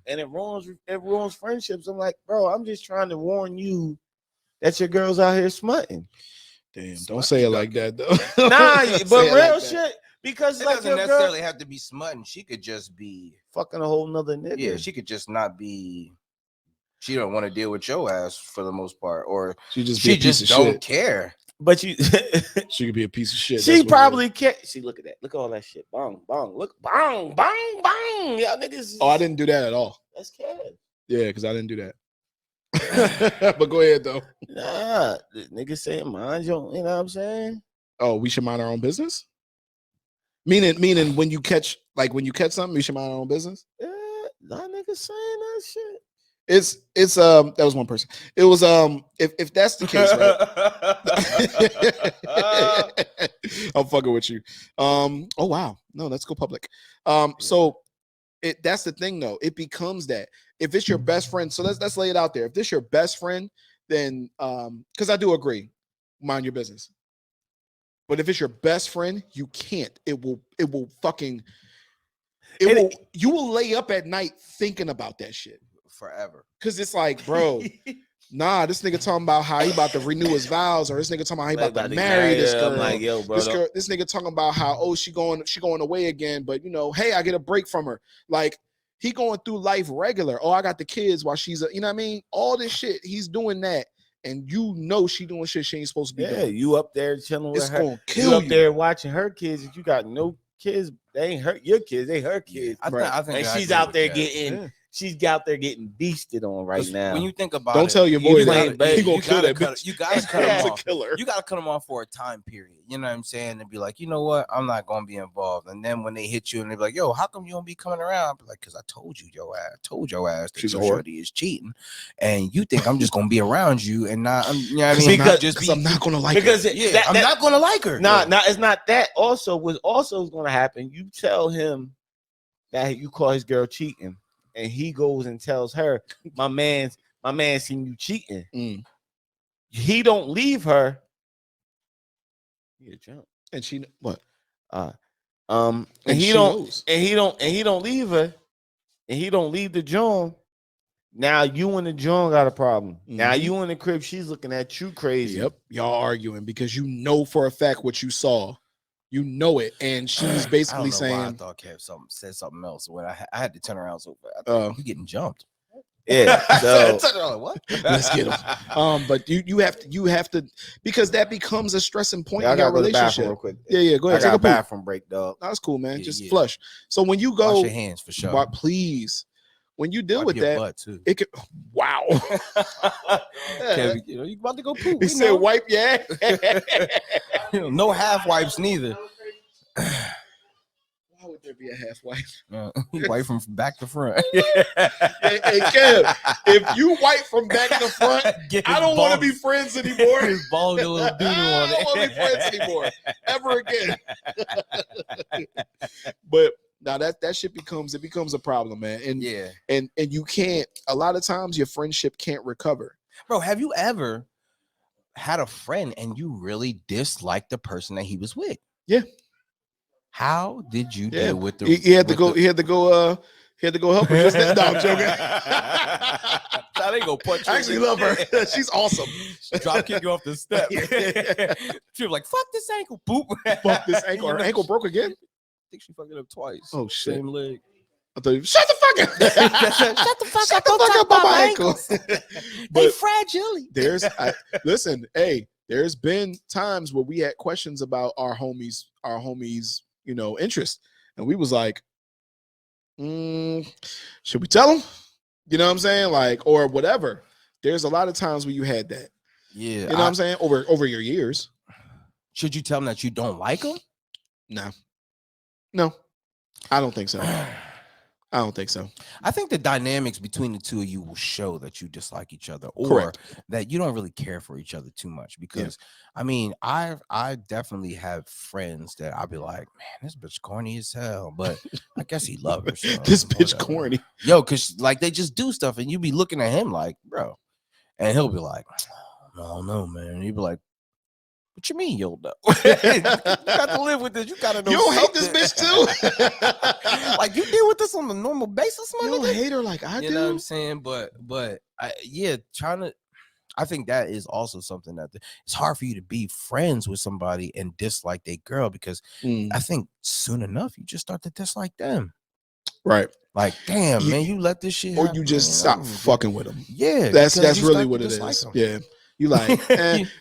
and it ruins friendships. I'm like, bro, I'm just trying to warn you that your girl's out here smutting. Damn, don't say it like that though. Nah, Don't but say it real like that. shit. Because It like doesn't your girl necessarily have to be smutting. She could just be, fucking a whole nother nigga. yeah, she could just not be. She don't want to deal with your ass for the most part, or She just she just don't care. But you, She could be a piece of shit. she That's what it probably can't. See, look at that. Look at all that shit. Bong, bong. Look, bong, bong, bong. Y'all niggas. is. Oh, I didn't do that at all. That's cat. Yeah, because I didn't do that. But go ahead though. Nah, the nigga saying mind your, you know what I'm saying? Oh, we should mind our own business. Meaning when you catch something, we should mind our own business. Yeah, that nigga saying that shit. It's that was one person. It was if that's the case, right? I'm fucking with you. Oh wow, no, let's go public. So that's the thing though. It becomes that if it's your best friend. So let's lay it out there. If this your best friend, then because I do agree, mind your business. But if it's your best friend, you can't. You will lay up at night thinking about that shit. Forever. Cause it's like, bro, nah, this nigga talking about how he about to renew his vows, or this nigga talking about how he about to marry this girl. I'm like, yo, bro. This nigga talking about how she going away again, but hey, I get a break from her. Like he going through life regular. Oh, I got the kids while she's, you know what I mean? All this shit, he's doing that, and she doing shit she ain't supposed to be doing. Yeah, you up there chilling with It's her. gonna kill You up you. there watching her kids. If you got no kids, they ain't your kids. They her kids. I think And I she's agree out with there that. getting. Yeah. She's out there getting beasted on right now. When you think about Don't it, tell your you boy gotta- that. He gonna you kill gotta that cut- bitch. You gotta cut him That's a off. killer. You gotta cut them off for a time period. You know what I'm saying? And be like, you know what? I'm not gonna be involved. And then when they hit you and they be like, yo, how come you don't be coming around? I'll be like, because I told your ass that She's a your whore. shorty is cheating, and you think I'm just gonna be around you and not, you know what I mean? Because- Not just be I'm not gonna like because her. yeah, I'm not gonna like her. Nah, it's not that. Also, what's also going to happen? You tell him that you call his girl cheating, and he goes and tells her, my man seen you cheating. Mm. He don't leave her. Jump. And she what? And And he she don't, knows. and he don't leave her, and he don't leave the John. Now you and the John got a problem. Now Mhm. you in the crib, she's looking at you crazy. Yep, y'all arguing because you know for a fact what you saw. You know it, and she's basically I don't know why I saying, thought Kev said something else when I had to turn around so fast. I thought, you getting jumped. Yeah. So What? "Let's get him." But you have to because that becomes a stressing point I in your gotta go to the bathroom relationship. real quick. Yeah, go I ahead. got Take a a poop. bathroom break, dog. That's cool, man. Yeah, Just yeah. flush. So when you Wash go, your hands for sure. but please, when you deal Wipe with your that, butt too. it could. Wow. Kev, you about to go poop. He we said, know. "Wipe your ass." No half wipes neither. Why would there be a half wife? He white from back to front. Hey, Kev, if you white from back to front, I don't want to be friends anymore. His bald a little doodle on it. I don't want to be friends anymore ever again. But now that shit becomes a problem, man. And Yeah, and you can't. A lot of times your friendship can't recover. bro. Have you ever had a friend and you really disliked the person that he was with? Yeah. How did you Yeah. deal with the? He had to go. He had to go help her. Just no, I'm joking. I ain't gonna punch. I actually love her. She's awesome. Drop kick you off the step. She was like, "Fuck this ankle, boop." Fuck this ankle. Her ankle broke again. I think she fucked it up twice. Oh shit. Same leg. I thought you, shut the fuck up. Shut the fuck Shut up. the Don't fuck talk up on about my my ankles. They But fragile. Listen, hey, there's been times where we had questions about our homies, interest. And we was like, should we tell them? You know what I'm saying? Like, or whatever. There's a lot of times where you had that. Yeah. You know what I'm saying? Over your years. Should you tell them that you don't like them? No, I don't think so. I don't think so. I think the dynamics between the two of you will show that you dislike each other, or Correct. that you don't really care for each other too much. Because I mean, I definitely have friends that I'll be like, man, this bitch corny as hell, but I guess he loves her. So This bitch whatever. corny. Yo, because like they just do stuff, and you be looking at him like, bro, and he'll be like, I don't know, man. And you be like, what you mean you don't know? You got to live with this. You got to know. You don't hate this bitch too? Like you deal with this on a normal basis, my You nigga? don't hate her like I You do. know what I'm saying? But I think that is also something that it's hard for you to be friends with somebody and dislike their girl, because I think soon enough you just start to dislike them. Right. Like, damn, man, you let this shit or happen, you just man. stop fucking with them. Yeah, That's because you really start what to it dislike is. them. Yeah. You like,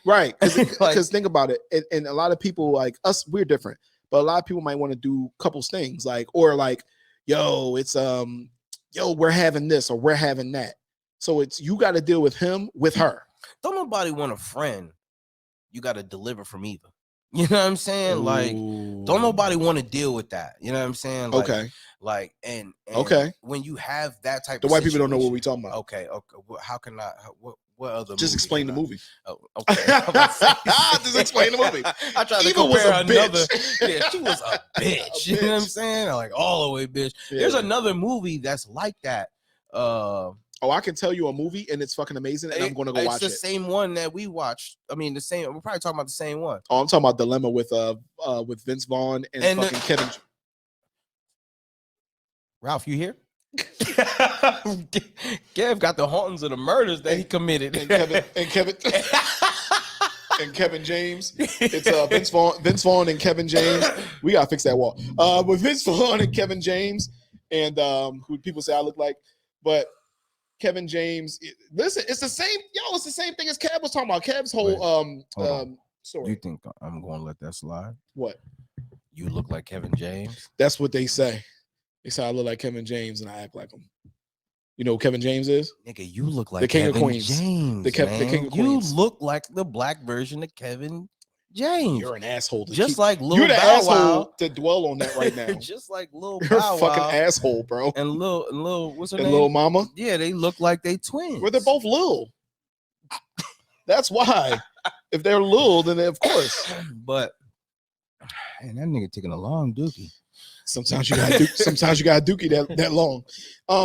right. Because Like- think about it. And a lot of people like us, we're different. But a lot of people might want to do couples things like, or like, yo, it's we're having this or we're having that. So it's you got to deal with him with her. Don't nobody want a friend. You got to deliver from either. You know what I'm saying? Like, don't nobody want to deal with that. You know what I'm saying? Like, Okay. Like, and okay. When you have that type the of white people don't know what situation- we're talking about. Okay. How can I? What other? Just movie explain can the I- movie. Oh, okay. Just explain the movie. I tried to Eva was compare a another. bitch. Yeah, she was a bitch. You know what I'm saying? Like all the way, bitch. Yeah. There's another movie that's like that. Oh, I can tell you a movie and it's fucking amazing, and I'm going to go watch It's it. the same one that we watched. I mean, the same. We're probably talking about the same one. Oh, I'm talking about Dilemma with Vince Vaughn and fucking Kevin. Ralph, you here? Kev got the hauntings of the murders that he committed. And Kevin James. It's Vince Vaughn and Kevin James. We gotta fix that wall. With Vince Vaughn and Kevin James, and who people say I look like, but Kevin James. Listen, it's the same. It's the same thing as Kev was talking about. Kev's whole story. You think I'm going to let that slide? What? You look like Kevin James. That's what they say. They say I look like Kevin James and I act like him. You know who Kevin James is? Nigga, you look like the King Kevin of Queens. James. The King of Queens. You look like the black version of Kevin James. You're an asshole. Just like Lil you're the Bow asshole Wow. to dwell on that right now. Just like Lil You're Bow a fucking Wow asshole, bro. and Lil what's her And name? Lil Mama. Yeah, they look like they twins. Well, they're both Lil. That's why. If they're Lil, then of course. But man, that nigga taking a long dookie. Sometimes you got dookie that long.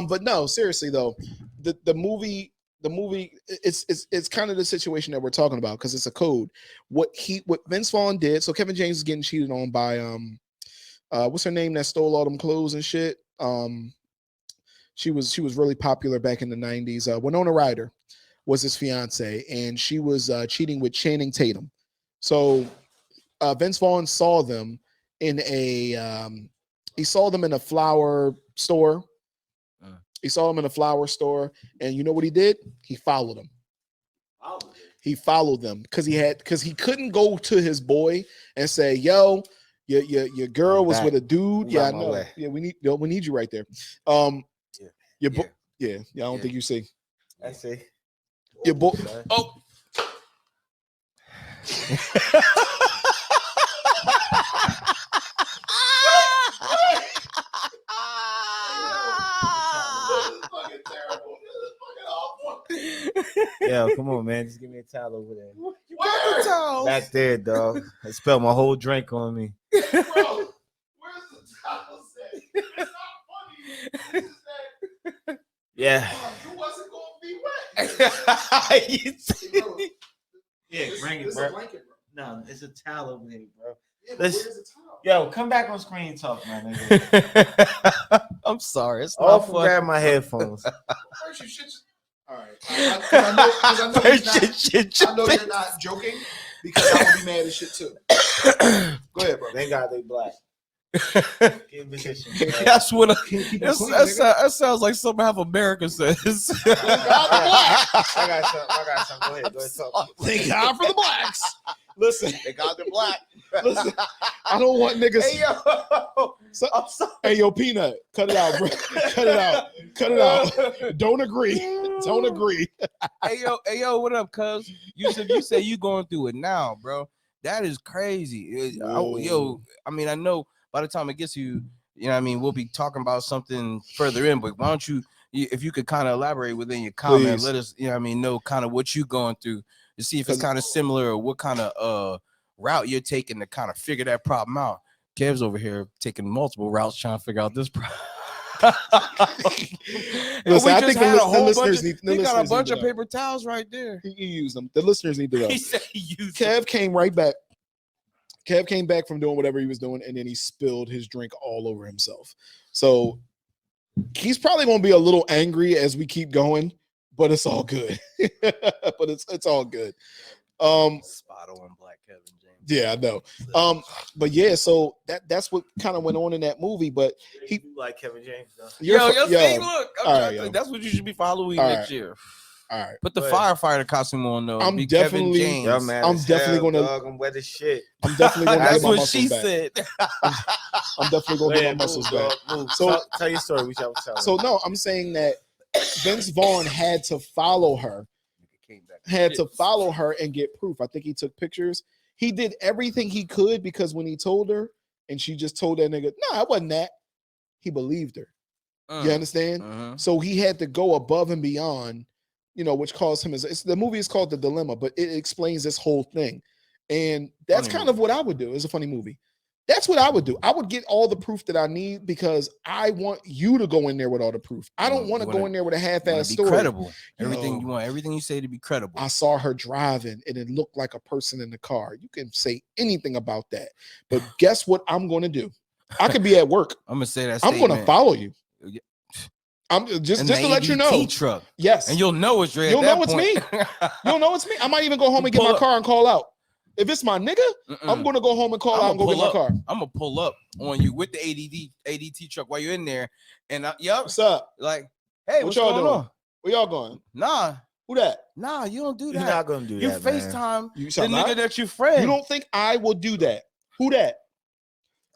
But no, seriously though, the movie it's kind of the situation that we're talking about because it's a code. What Vince Vaughn did. So Kevin James is getting cheated on by what's her name that stole all them clothes and shit. She was really popular back in the 90s. Winona Ryder was his fiance, and she was cheating with Channing Tatum. So Vince Vaughn saw them in a flower store. He saw them in a flower store, and you know what he did? He followed them. He followed them because he couldn't go to his boy and say, "Yo, your girl was with a dude." Yeah, I know. Way. Yeah, we need you right there. I don't think you see. I see. Your boy. Oh. Yo, come on, man. Just give me a towel over there. You got the towels. Back there, dog. I spilled my whole drink on me. Bro, where's the towel set? It's not funny. It's just that Yeah. you wasn't gonna be wet. Hey, bro, Yeah, bring it, this bro. a blanket, bro. No, it's a towel over here, bro. Yeah, but Let's- where's the towel? Yo, come back on screen and talk, man. Nigga. I'm sorry. It's Off not and funny. grab my headphones. First, you should just. All right. Because I know he's not. Shit, I know you're not joking because I would be mad as shit too. Go ahead, bro. Thank God they black. Get in position. bro. That's what Keep it that clean, nigga. sounds like something half America says. I got some. Go ahead. Talk. Thank God for the blacks. Listen, They got the black. listen. I don't want niggas. Hey yo, So- I'm sorry. Hey, yo, Peanut, cut it out, bro. Cut it out. Cut it out. Don't agree. Don't agree. Hey yo, what up, cuz? You say you going through it now, bro. That is crazy. Whoa. I mean, I know by the time it gets you know what I mean, we'll be talking about something further in, but why don't you if you could kind of elaborate within your comment, Please. let us, you know what I mean, know kind of what you going through to see if it's 'Cause- kind of similar or what kind of route you're taking to kind of figure that problem out. Kev's over here taking multiple routes trying to figure out this problem. Listen, I think the listeners need. The He got a listeners bunch need of to know. paper towels right there. He used them. The listeners need to know. He said he used Kev came right back. Kev came back from doing whatever he was doing, and then he spilled his drink all over himself. So he's probably going to be a little angry as we keep going, but it's all good. But it's all good. spot on Black Kevin James. Yeah, I know. But yeah, so that's what kind of went on in that movie. But He do like Kevin James though. Yo, yo, see, look, I'm All trying right, to yo. think that's what you should be following All next right. year. all right. Put the Go ahead. firefighter costume on though. I'm Be definitely- Kevin James. Yo, man, I'm as definitely hell, gonna- dog. I'm wet as shit. I'm definitely going to That's get my what muscles she back. said. I'm definitely going to Go get my ahead, muscles move, back. dog, move. So- Tell your story. We shall tell. So no, I'm saying that Vince Vaughn had to follow her. Had to follow her and get proof. I think he took pictures. He did everything he could because when he told her and she just told that nigga, no, it wasn't that. He believed her. You understand? So he had to go above and beyond, you know, which caused him the movie is called The Dilemma, but it explains this whole thing. And that's Funny kind of what I would do. It's a funny movie. That's what I would do. I would get all the proof that I need because I want you to go in there with all the proof. I don't want to go in there with a You wanna half-ass be story. credible. Everything Yo. you want, everything you say to be credible. I saw her driving and it looked like a person in the car. You can say anything about that. But guess what I'm going to do? I could be at work. I'm gonna say that. I'm going to follow you. Yeah. I'm just In to the let you ADT know. truck, Yes. and you'll know it's Dre. You'll know it's me. You'll know it's me. I might even go home and get Pull my up. car and call out. If it's my nigga, I'm going to go home and call out and go get my car. I'm gonna pull up on you with the ADT truck while you're in there, and yup, What's up? like, hey, What what's y'all going doing? on? Where y'all going? Nah, Who that? you don't do You're that. not gonna do You that, man. FaceTime You the shall nigga not? that you friend. You don't think I will do that? Who that?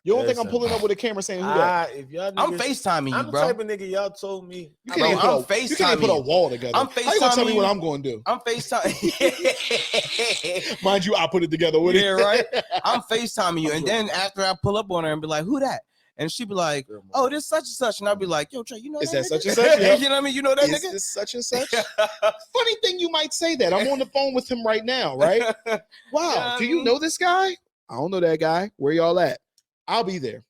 You don't think I'm Listen. pulling up with a camera saying who that? If y'all I'm niggas, FaceTiming I'm you, the bro. type of nigga y'all told me. You Bro, can't, even I'm put a, you can't even put a FaceTiming wall together. I'm How you gonna tell me FaceTiming what you. I'm going to do? I'm FaceTime. Mind you, I put it together with Yeah, it. right. I'm FaceTiming you, I'm and good. then after I pull up on her and be like, "Who that?" and she be like, "Oh, this such and such," and I'll be like, "Yo, Trey, you know Is that that nigga?" such and such? Yep. You know what I mean? You know that Is nigga? this such and such? Funny thing you might say that. I'm on the phone with him right now, right? Wow. Yeah, I Do you mean- know this guy? I don't know that guy. Where y'all at? I'll be there.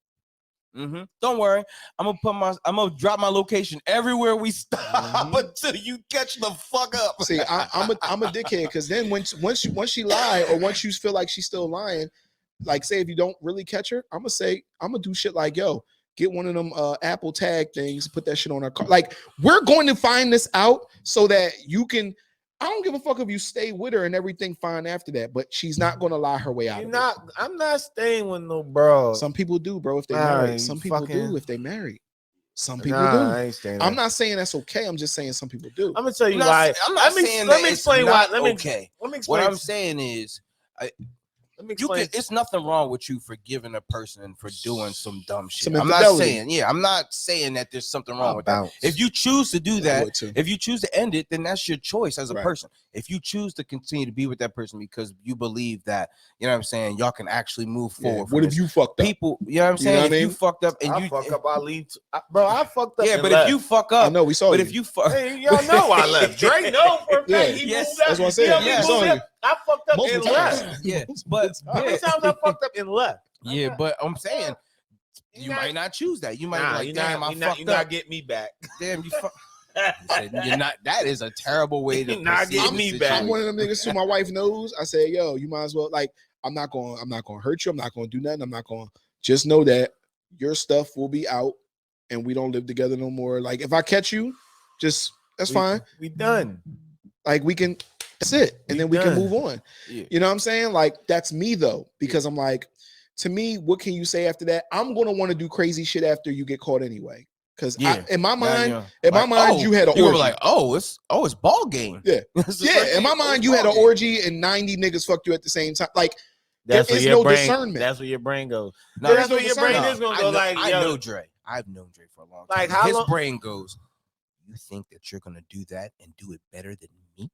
Don't worry, I'm gonna drop my location everywhere we stop Mhm. until you catch the fuck up. See, I'm a dickhead because then once she lie or once you feel like she's still lying, like say if you don't really catch her, I'm gonna do shit like yo, get one of them Apple tag things, put that shit on her car. Like we're going to find this out so that you can. I don't give a fuck if you stay with her and everything fine after that, but she's not gonna lie her way out. You're of not. I'm not staying with no bro. it. Some people do, bro. If they Nah, married, you some people fucking- do if they married. Some people Nah, do. I ain't staying. I'm not saying that's okay. I'm just saying some people do. I'm gonna tell you I'm not, why. I'm not let me, saying let that me it's explain why. not Let me okay. Let me What explain. I'm saying is, let Let me You explain. can, it's nothing wrong with you forgiving a person for doing some dumb shit. Some I'm not infidelity. saying, I'm not saying that there's something wrong I'll with that. bounce. If you choose to do I that, would too. if you choose to end it, then that's your choice as a Right. person. If you choose to continue to be with that person because you believe that, you know what I'm saying, y'all can actually move Yeah, forward. what if you fucked up? people, you know what I'm You saying? know what If I you mean? fucked up and I you fuck up, I leave. Bro, I fucked up. yeah, and but left. if you fuck I up, know we saw but you. if you fuck, Hey, y'all know I left. Dre know for a fact Yeah. he Yes. moved up. That's what I He said. helped me Yes. We saw move you. up. I fucked up Multiple and times. left. yeah, Multiple but times. How many times I fucked up and left? yeah, but I'm saying You you not- might not choose that. You might be Nah, like, you damn, not, I you not, fucked you up. not get me back. Damn, you fuck. You're not. That is a terrible way to You're not perceive getting the me back. I'm situation. one of them niggas who my wife knows. I say, yo, you might as well like. I'm not going to hurt you. I'm not going to do nothing. I'm not going. Just know that your stuff will be out, and we don't live together no more. Like if I catch you, just that's fine. We done. Like we can. That's it, and We then we can done. move on. Yeah. You know what I'm saying? Like that's me though, because I'm like, to me, what can you say after that? I'm gonna want to do crazy shit after you get caught anyway. Because Yeah. in my Now mind, you're in my like, mind, you had an you were orgy. like, it's ball game. Yeah. It's the Yeah, first in thing, my oh, mind, it's you had ball an game. orgy and 90 niggas fucked you at the same time. Like That's there where is your no brain. discernment. That's where your brain goes. No, Yeah, there's that's no where your brain discernment. is gonna go. I Yo, know Dre. I've known Dre for a long time. Like, how His long- brain goes, you think that you're gonna do that and do it better than me?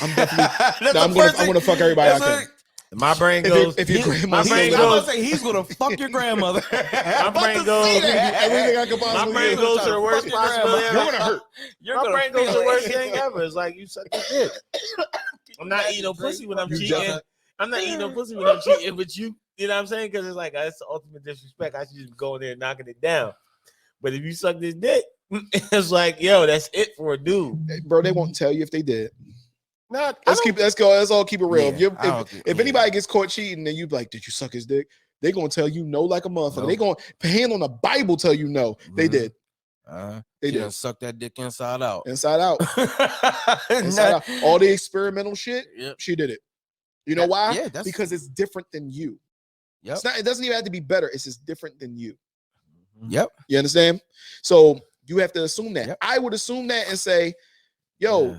I'm definitely. That's No, the first I'm thing. gonna fuck everybody I That's can. what- my brain If, goes. if your He- grandma my brain still I'm living, goes- about to say he's gonna fuck your grandmother. My brain goes. everything I can My possibly brain do. goes Try to the to worst fuck your grandma. possibility. You're gonna hurt. You're My gonna brain goes to feel the worst it. thing ever. It's like you suck your dick. I'm not eating no pussy when I'm You cheating. definitely- I'm not eating no pussy when I'm cheating, but you know what I'm saying? Because it's like that's the ultimate disrespect. I should just go in there and knocking it down. But if you suck this dick, it's like, yo, that's it for a dude. Bro, they won't tell you if they did. Not, Let's go. Let's all keep it real. Yeah, If anybody gets caught cheating, then you be like, did you suck his dick? They're gonna tell you no like a motherfucker. No. They gonna hand on the Bible tell you no. They Mhm. did. They did. done suck that dick inside out. Inside out. Inside out. All the experimental shit, Yep. she did it. You know why? Yeah, that's because it's different than you. Yep. It's not, it doesn't even have to be better. It's just different than you. Yep. You understand? So you have to assume that. Yep. I would assume that and say, yo,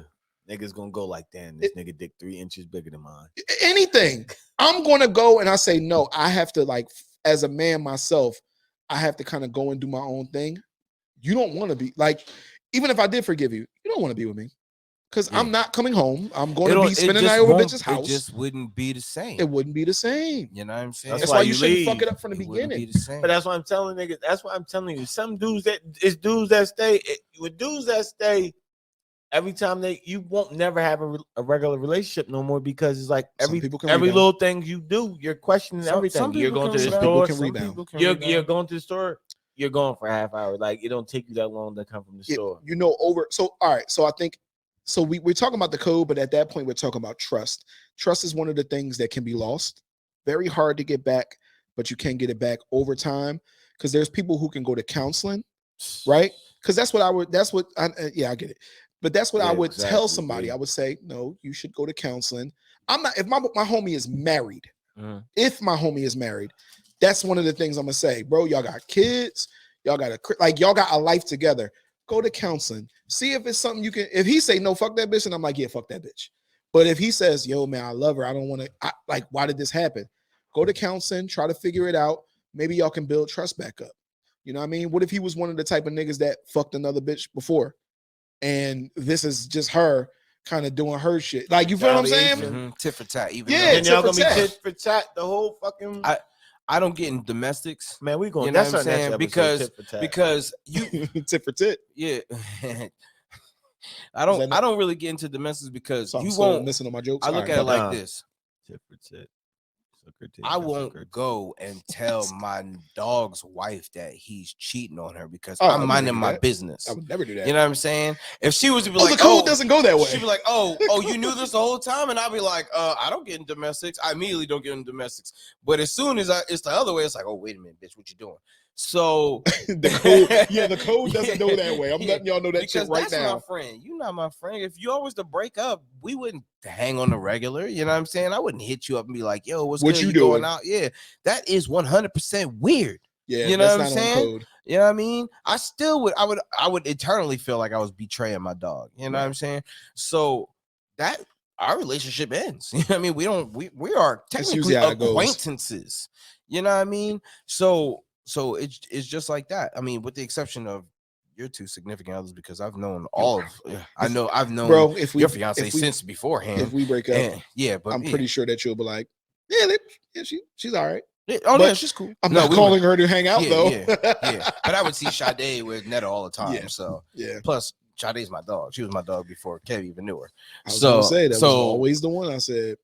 niggas gonna go like, damn, this nigga dick 3 inches bigger than mine. anything. I'm gonna go and I say, no, I have to, like, as a man myself, I have to kind of go and do my own thing. You don't want to be like, even if I did forgive you, you don't want to be with me. Because I'm not coming home. I'm going to be spending the night over bitch's house. It just wouldn't be the same. It wouldn't be the same. You know what I'm saying? That's why you shouldn't fuck it up from the It wouldn't beginning. be the same. But that's what I'm telling niggas. That's what I'm telling you. Some dudes that it's dudes that stay with dudes that stay. Every time you won't never have a regular relationship no more because it's like every little thing you do, you're questioning everything. You're going to the store. You're going to the store. You're going for a half hour. Like it don't take you that long to come from the store. You know, so all right. So I think we're talking about the code, but at that point we're talking about trust. Trust is one of the things that can be lost. Very hard to get back, but you can get it back over time because there's people who can go to counseling, right? Because I get it. But that's what I would tell somebody. I would say, no, you should go to counseling. I'm not, if my homie is married, if my homie is married, that's one of the things I'm gonna say, bro. Y'all got kids, y'all got a life together. Go to counseling. See if it's something you can. If he say no, fuck that bitch, and I'm like, yeah, fuck that bitch. But if he says, yo, man, I love her, I don't want to, like, why did this happen? Go to counseling, try to figure it out. Maybe y'all can build trust back up. You know what I mean? What if he was one of the type of niggas that fucked another bitch before? And this is just her kind of doing her shit. Like, you feel what I'm saying? Tit for tat. Even then y'all gonna be tit for tat the whole fucking. I don't get in domestics. Man, we going. You know That's what I'm saying? Because you tit for tit. Yeah. I don't really get into domestics because so you won't missing on my jokes. I look at it like this. Tit for tit. I won't go and tell my dog's wife that he's cheating on her because I'm minding my business. I would never do that. You know what I'm saying? If she was to be like, the code doesn't go that way. She'd be like, oh, you knew this the whole time, and I'd be like, I don't get in domestics. I immediately don't get in domestics. But as soon as it's the other way, it's like, oh, wait a minute, bitch, what you doing? So the code doesn't go that way. I'm letting y'all know that shit right that's now. My friend, you're not my friend. If you always to break up, we wouldn't hang on the regular. You know what I'm saying? I wouldn't hit you up and be like, "Yo, what good? You doing going out?" Yeah, that is 100% weird. Yeah, you know that's what I'm not saying? On code. You know what I mean? I still would. I would eternally feel like I was betraying my dog. You know what I'm saying? So that our relationship ends. You know what I mean? We are technically usually how it goes. acquaintances. You know what I mean? So it's just like that. I mean, with the exception of your two significant others, because I've known all of I've known Bro, if we your fiance if we, since beforehand. if we break up, yeah, but I'm pretty sure that you'll be like, she's all right. Oh but yeah, she's cool. I'm not calling her to hang out though. Yeah. But I would see Sade with Netta all the time. Yeah. So Yeah. Plus, Sade's my dog. She was my dog before Kev even knew her. I was gonna say that was always the one. I said,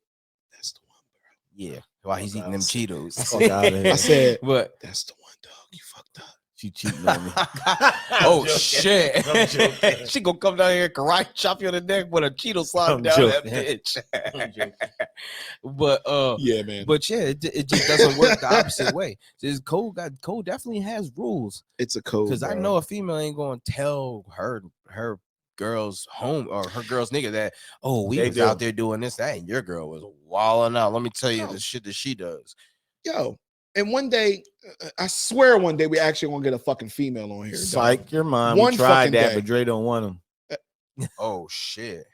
that's the one, bro. Yeah. While he's eating them Cheetos. I said, but that's the one, dog. You fucked up. She cheating on me. Oh shit! She gonna come down here and karate chop you on the neck with a Cheeto slide down that bitch. But yeah, man. But yeah, it just doesn't work the opposite way. This code definitely has rules. It's a code because I know a female ain't gonna tell her girl's home or her girl's nigga that we was out there doing this, that, and your girl was wilding out. Let me tell you the shit that she does. Yo. And one day, I swear one day we actually gonna get a fucking female on here. Psych your mind. One we tried that, day. but Dre don't want them. Oh shit.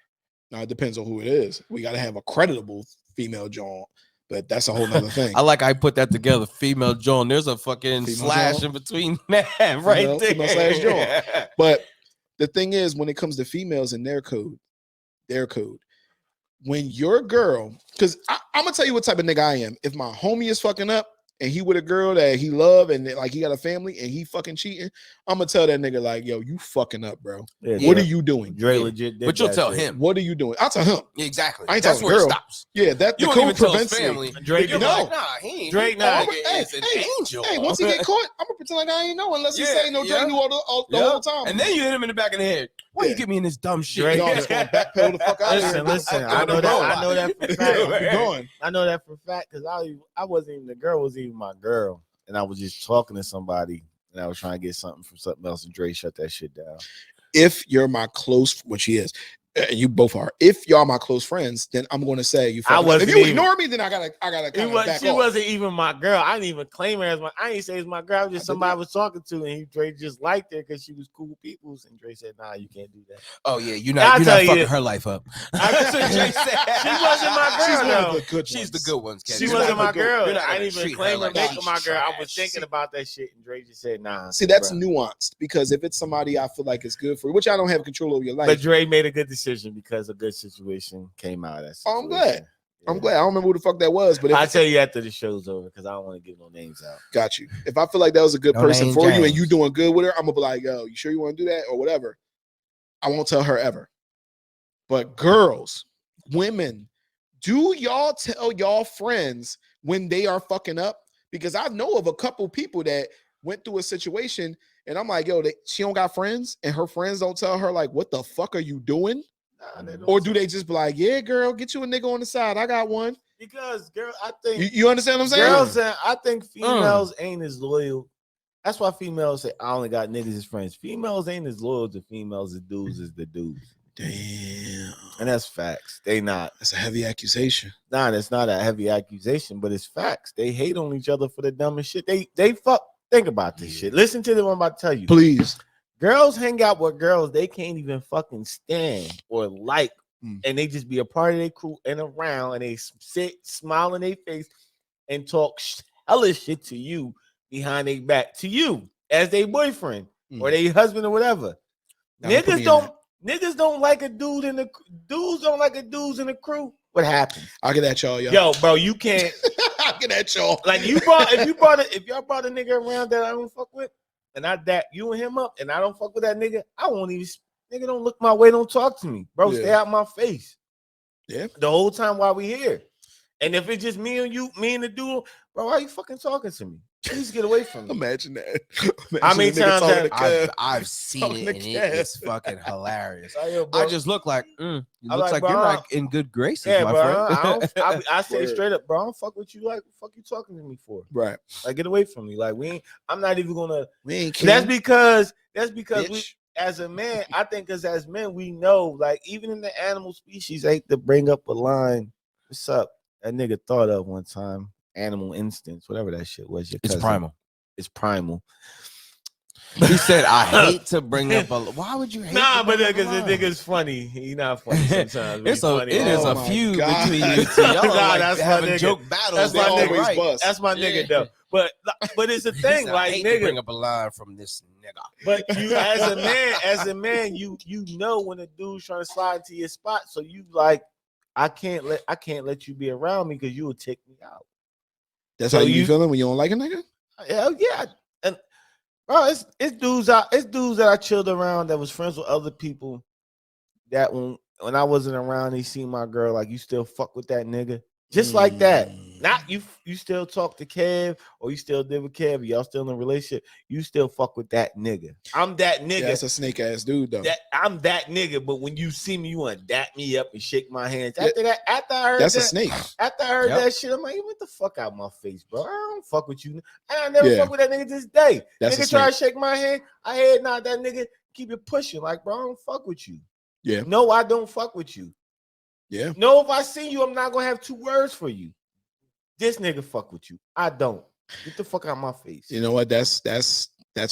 Now it depends on who it is. We gotta have a creditable female John, but that's a whole nother thing. I put that together. Female John. There's a fucking female slash John? In between that right there. Female slash John. But the thing is, when it comes to females and their code, when your girl, because I'm gonna tell you what type of nigga I am. If my homie is fucking up, and he with a girl that he love and like he got a family and he fucking cheating, I'm gonna tell that nigga like, yo, you fucking up, bro. Yeah, what are you doing? Dre legit did but you'll tell him. What are you doing? I'll tell him. Yeah, exactly. I ain't That's telling where girl. It stops. Yeah, that you the code prevents family. Drake, no. Like, nah, he ain't. Drake, is an angel. Hey, once he get caught, I'm gonna pretend like I ain't know unless he say no. Drake knew all the whole time. And then you hit him in the back of the head. Why you get me in this dumb shit? Drake, no, just gonna backpedal the fuck out of here. Listen. I know that for fact. Going. I know that for fact because I wasn't even the girl. Was even my girl. And I was just talking to somebody and I was trying to get something from something else, and Dre shut that shit down. If you're my close, which he is, and you both are. If y'all my close friends, then I'm going to say you. If you ignore me, then I gotta kind of back She off. wasn't even my girl. I didn't even claim her as my. I didn't say it's my girl. I was just somebody I was talking to, and Dre just liked her because she was cool people's. And Dre said, "Nah, you can't do that." Oh yeah, you're not fucking her life up. That's what Dre said. She wasn't my girl. She's the good ones. She wasn't my girl. I didn't even claim her, make her my girl. I was thinking about that shit, and Dre just said, "Nah." See, that's nuanced because if it's somebody I feel like is good for you, which I don't have control over your life, but Dre made a good decision because a good situation came out of that. Oh, I'm glad. Yeah. I'm glad. I don't remember who the fuck that was, but I'll tell you after the show's over because I don't want to give no names out. Got you. If I feel like that was a good person for you and you doing good with her, I'm gonna be like, yo, you sure you want to do that or whatever? I won't tell her ever. But girls, women, do y'all tell y'all friends when they are fucking up? Because I know of a couple people that went through a situation and I'm like, yo, she don't got friends and her friends don't tell her like, what the fuck are you doing? Or do they just be like, yeah, girl, get you a nigga on the side. I got one. Because girl, I think you understand what I'm saying? Girls, I think females ain't as loyal. That's why females say I only got niggas as friends. Females ain't as loyal to females as dudes as the dudes. Damn. And that's facts. They not. That's a heavy accusation. Nah, that's not a heavy accusation, but it's facts. They hate on each other for the dumbest shit. They fuck. Think about this shit. Listen to what I'm about to tell you. Please. Girls hang out with girls they can't even fucking stand or like, and they just be a part of their crew and around, and they sit, smile in their face, and talk hella shit to you behind their back to you as their boyfriend or their husband or whatever. Now, niggas don't like a dude in the dudes don't like a dudes in the crew. What happens? I'll get at y'all, yo, bro. You can't. I'll get at y'all. Like if y'all brought a nigga around that I don't fuck with. And I dap you and him up, and I don't fuck with that nigga. I won't even nigga don't look my way, don't talk to me, bro. Stay out my face. Yeah, the whole time while we here. And if it's just me and you, me and the dude, bro, why are you fucking talking to me? Please get away from me. Imagine that. How many times I've seen it, and it is fucking hilarious. Yo, I just look like you looks like you're like in good graces, my friend. I say straight up, bro. I don't fuck with you. Like, fuck you talking to me for? Right. Like, get away from me. Like, I'm not even gonna. We ain't. That's because we, as a man, I think, as men, we know. Like, even in the animal species, I hate to bring up a line. What's up? That nigga thought of one time. Animal instincts, whatever that shit was. Your cousin. It's primal. It's primal. He said, "I hate to bring up a." Why would you hate? Nah, to but bring up a the line? nigga's funny. He not funny sometimes. But It's a funny. it is Oh a my feud God. between you two. Y'all Nah, are like that's my having nigga. joke battles. That's They my nigga. always right. bust. That's my nigga Yeah. though. But it's a He thing, said, I like hate to nigga. bring up a line from this nigga. But you, as a man, you know when a dude's trying to slide into your spot, so you like, I can't let you be around me because you will take me out. That's So how you be you- feeling when you don't like a nigga? Hell yeah, and bro, it's dudes that I chilled around that was friends with other people. That when I wasn't around, they seen my girl like, you still fuck with that nigga, just like that. Not you still talk to Kev or you still live with Kev, y'all still in a relationship. You still fuck with that nigga. I'm that nigga. Yeah, that's a snake ass dude though. I'm that nigga, but when you see me, you want to dap me up and shake my hands. Yeah, After I heard That's that, a snake. after I heard Yep. that shit, I'm like, what the fuck out my face, bro? I don't fuck with you. And I never Yeah. fuck with that nigga this day. That's a Nigga try to snake. shake my hand. I had not that nigga keep it pushing. Like, bro, I don't fuck with you. Yeah. No, I don't fuck with you. Yeah. No, if I see you, I'm not gonna have 2 words for you. This nigga fuck with you. I don't. Get the fuck out my face. You know what? That's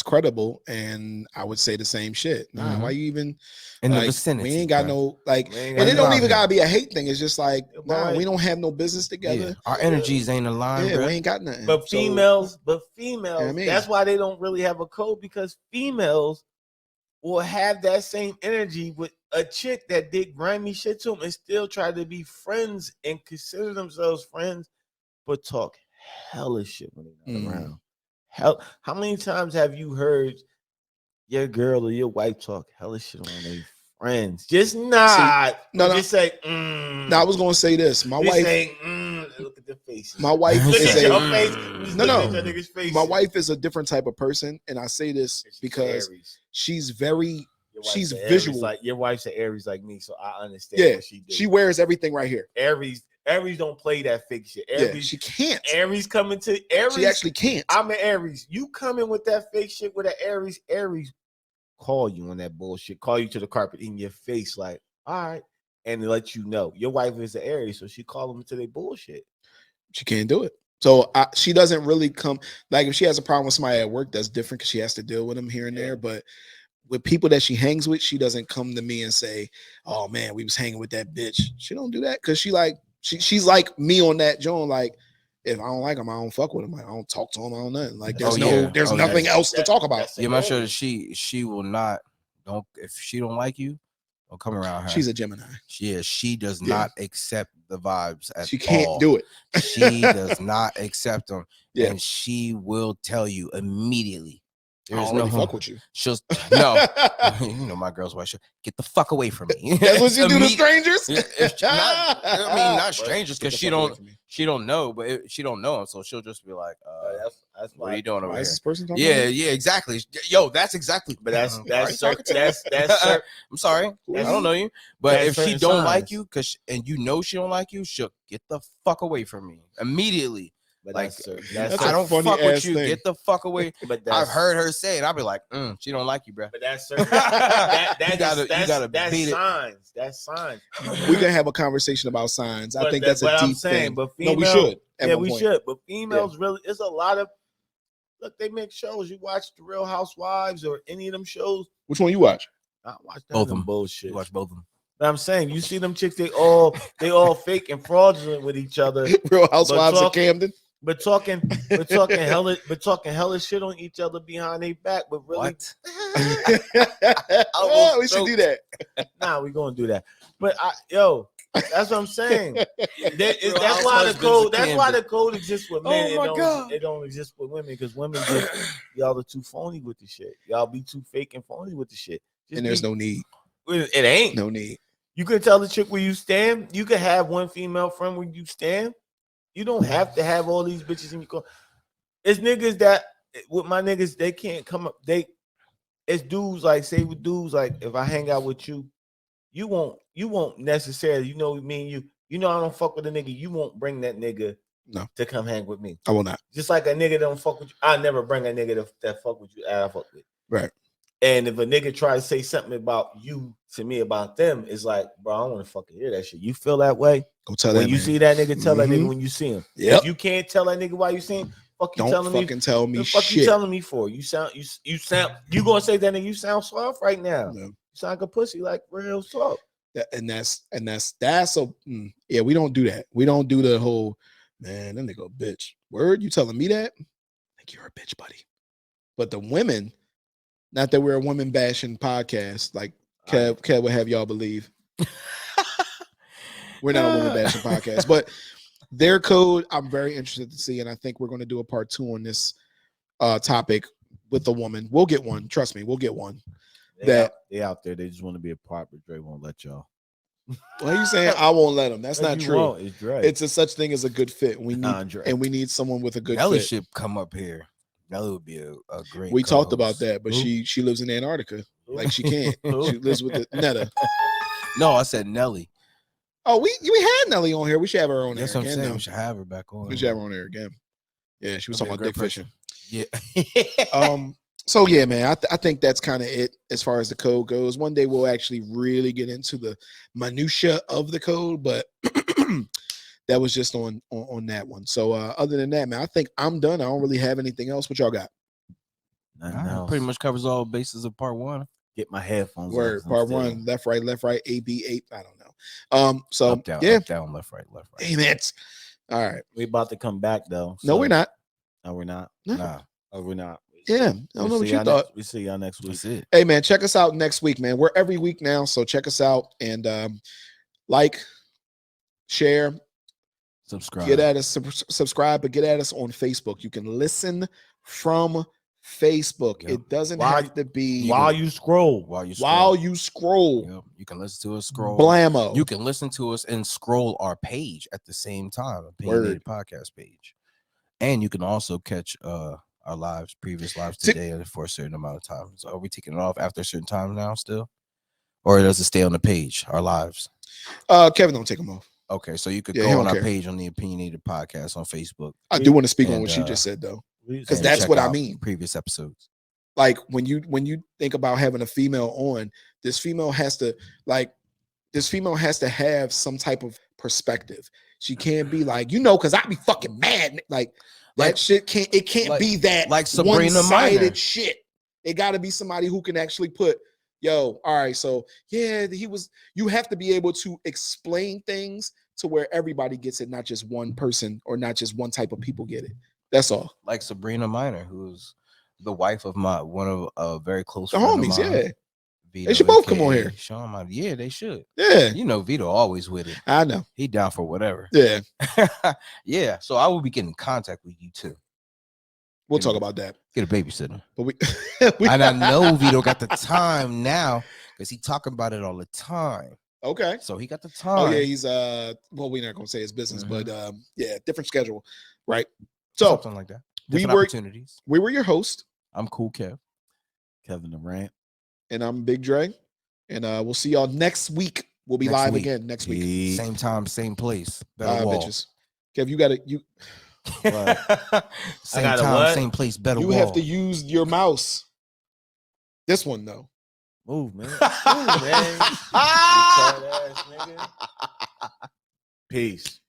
credible, and I would say the same shit. Nah, Mhm. why you even In the like, vicinity. we ain't got bro. no like, We ain't and got it no- don't out even here. gotta be a hate thing. It's just like, But nah, right. we don't have no business together. Yeah. Our energies ain't aligned, Yeah, bro. we ain't got nothing. But So, females, I mean? that's why they don't really have a code, because females will have that same energy with a chick that did grimy shit to them and still try to be friends and consider themselves friends, but talk hella shit when they're not around. How many times have you heard your girl or your wife talk hella shit on their friends? Just not. no, Just say, Now I was gonna say this. My Just wife, say, look at the faces. my wife Look is at your a face. Just No, look no. at that nigga's face. my wife is a different type of person, and I say this She's because Aries. she's very Your wife's she's an Aries, visual. like your wife's an Aries like me, so I understand Yeah, what she do. she wears everything right here. Aries don't play that fake shit. Yeah, Aries, she can't. Aries coming to Aries. She actually can't. I'm an Aries. You come in with that fake shit with an Aries. Aries call you on that bullshit. Call you to the carpet in your face, like, all right, and they let you know. Your wife is an Aries, so she call them to their bullshit. She can't do it. So she doesn't really come. Like, if she has a problem with somebody at work, that's different because she has to deal with them here and there. But with people that she hangs with, she doesn't come to me and say, "Oh man, we was hanging with that bitch." She don't do that because she's like me on that Joan. Like, if I don't like him, I don't fuck with him. Like, I don't talk to him. I don't nothing. Like, there's there's nothing else to talk about. Yeah, make sure that she will not if she don't like you, don't come around her. She's a Gemini. She does not accept the vibes at all. She can't do it. She does not accept them. Yeah. And she will tell you immediately. I don't really fuck with you. She'll no. You know my girl's wife. She'll get the fuck away from me. That's what you do to strangers. Not strangers, because she don't know, but she don't know him, so she'll just be like, that's "What are you doing over Why here?" is this person talking Yeah, about me? yeah, exactly. Yo, that's exactly. But that's I'm sorry, I don't know you, but that's if she certain don't like signs. you, and you know she don't like you, she'll get the fuck away from me immediately. But Like, That's I a don't funny fuck with ass you. thing. Get the fuck away. But I've heard her say it. I'll be like, she don't like you, bro. But that's certain. You gotta beat it. signs. That's signs. We can have a conversation about signs. I think that's a deep thing. But No, we female- should. at Yeah, one we point. should. But females really, it's a lot of. Look, they make shows. You watch The Real Housewives or any of them shows. Which one you watch? I watch Both of them them. bullshit. You watch both of them. But I'm saying, you see them chicks, they all fake and fraudulent with each other. Real Housewives of talk- Camden. But talking hella shit on each other behind their back. But really, What? Oh, we should do that. nah, we gonna do that. But that's what I'm saying. Real That's why the Housewives code. of That's why Camden. the code exists with men. Oh my God. It don't exist with women because women y'all are too phony with the shit. Y'all be too fake and phony with the shit. And there's no need. It ain't. No need. You can tell the chick where you stand. You can have one female friend where you stand. You don't have to have all these bitches in your car. It's niggas that with my niggas, they can't come up. It's dudes like, say with dudes like, if I hang out with you, you won't necessarily, me and you, I don't fuck with a nigga. You won't bring that nigga to come hang with me. I will not. Just like a nigga don't fuck with you. I never bring a nigga that fuck with you that I fuck with. Right. And if a nigga try to say something about you to me about them, it's like, bro, I don't want to fucking hear that shit. You feel that way? Go tell When that you man. see that nigga, tell that nigga when you see him. Yep. If you can't tell that nigga why you see him, Fuck you Don't telling fucking me? tell me The fuck you shit. telling me for? You sound you gonna say that and you sound soft right now. No. You sound like a pussy, like real talk. That's so yeah, we don't do that. We don't do the whole man, that nigga a bitch. Word, you telling me that? I think you're a bitch, buddy. But the women, not that we're a women bashing podcast, like Kev would have y'all believe. We're not a women bashing podcast, but their code, I'm very interested to see, and I think we're going to do a part 2 on this topic with the woman. We'll get one. Trust me, we'll get one. They out there. They just want to be a part, but Dre won't let y'all. Why are you saying I won't let them? That's not true. It's Dre. It's a such thing as a good fit. We need someone with a good Nelly fit. should come up here. Nelly would be a great. We talked about co-host. that, but she lives in Antarctica. Like she can't. She lives with the Netta. No, I said Nelly. Oh, we had Nelly on here. We should have her on That's there what I'm again. saying. Though. We should have her back on. We should have her on there again. Yeah, she was talking about dick fishing. Yeah. So yeah, man, I think that's kind of it as far as the code goes. One day we'll actually really get into the minutia of the code, but that was just on that one. So other than that, man, I think I'm done. I don't really have anything else. What y'all got? Nothing else. Pretty much covers all bases of part 1. Get my headphones. Word, part 1, left, right, A, B, 8. I don't know. So up, down, yeah, up, down, left, right. Hey, man, all right. We about to come back though. No, we're not. No, we're not. No. Nah. Oh, we're not. Yeah, I don't know what you thought. We see y'all next week. That's it. Hey, man, check us out next week, man. We're every week now, so check us out and like, share, Subscribe. get at us, subscribe, but get at us on Facebook. You can listen from Facebook. Yep. It doesn't have to be while you scroll. While you scroll. Yep. You can listen to us scroll. Blammo. You can listen to us and scroll our page at the same time. Opinionated podcast page. And you can also catch our previous lives today for a certain amount of time. So are we taking it off after a certain time now still? Or does it stay on the page, our lives? Kevin, don't take them off. Okay, so you could go on our page on the Opinionated podcast on Facebook. I do want to speak on what she just said though, because that's what I mean. Previous episodes. Like when you think about having a female on, this female has to have some type of perspective. She can't be like, because I be fucking mad. Like that shit can't be that like Sabrina one-sided Minor shit. It got to be somebody who can actually put, all right, so yeah, you have to be able to explain things to where everybody gets it, not just one person or not just one type of people get it. That's all. Like Sabrina Minor, who's the wife of one of a very close the friend homies, of mine, Vito, they should both come on here. Sean, yeah, they should. Yeah, Vito always with it. I know he down for whatever. Yeah, yeah. So I will be getting in contact with you too. We'll talk about that. Get a babysitter. But and I know Vito got the time now because he talking about it all the time. Okay. So he got the time. Oh yeah, he's well, we're not gonna say his business, but yeah, different schedule, right? So something like that. Opportunities. We were your host. I'm Cool Kev. Kevin Durant. And I'm Big Dre. And we'll see y'all next week. We'll be live again next week. Same time, same place. Better wall. Bitches. Kev, you gotta same time, same place, better wall. You have to use your mouse. This one though. Move, man. Move, man. You tight ass nigga. Peace.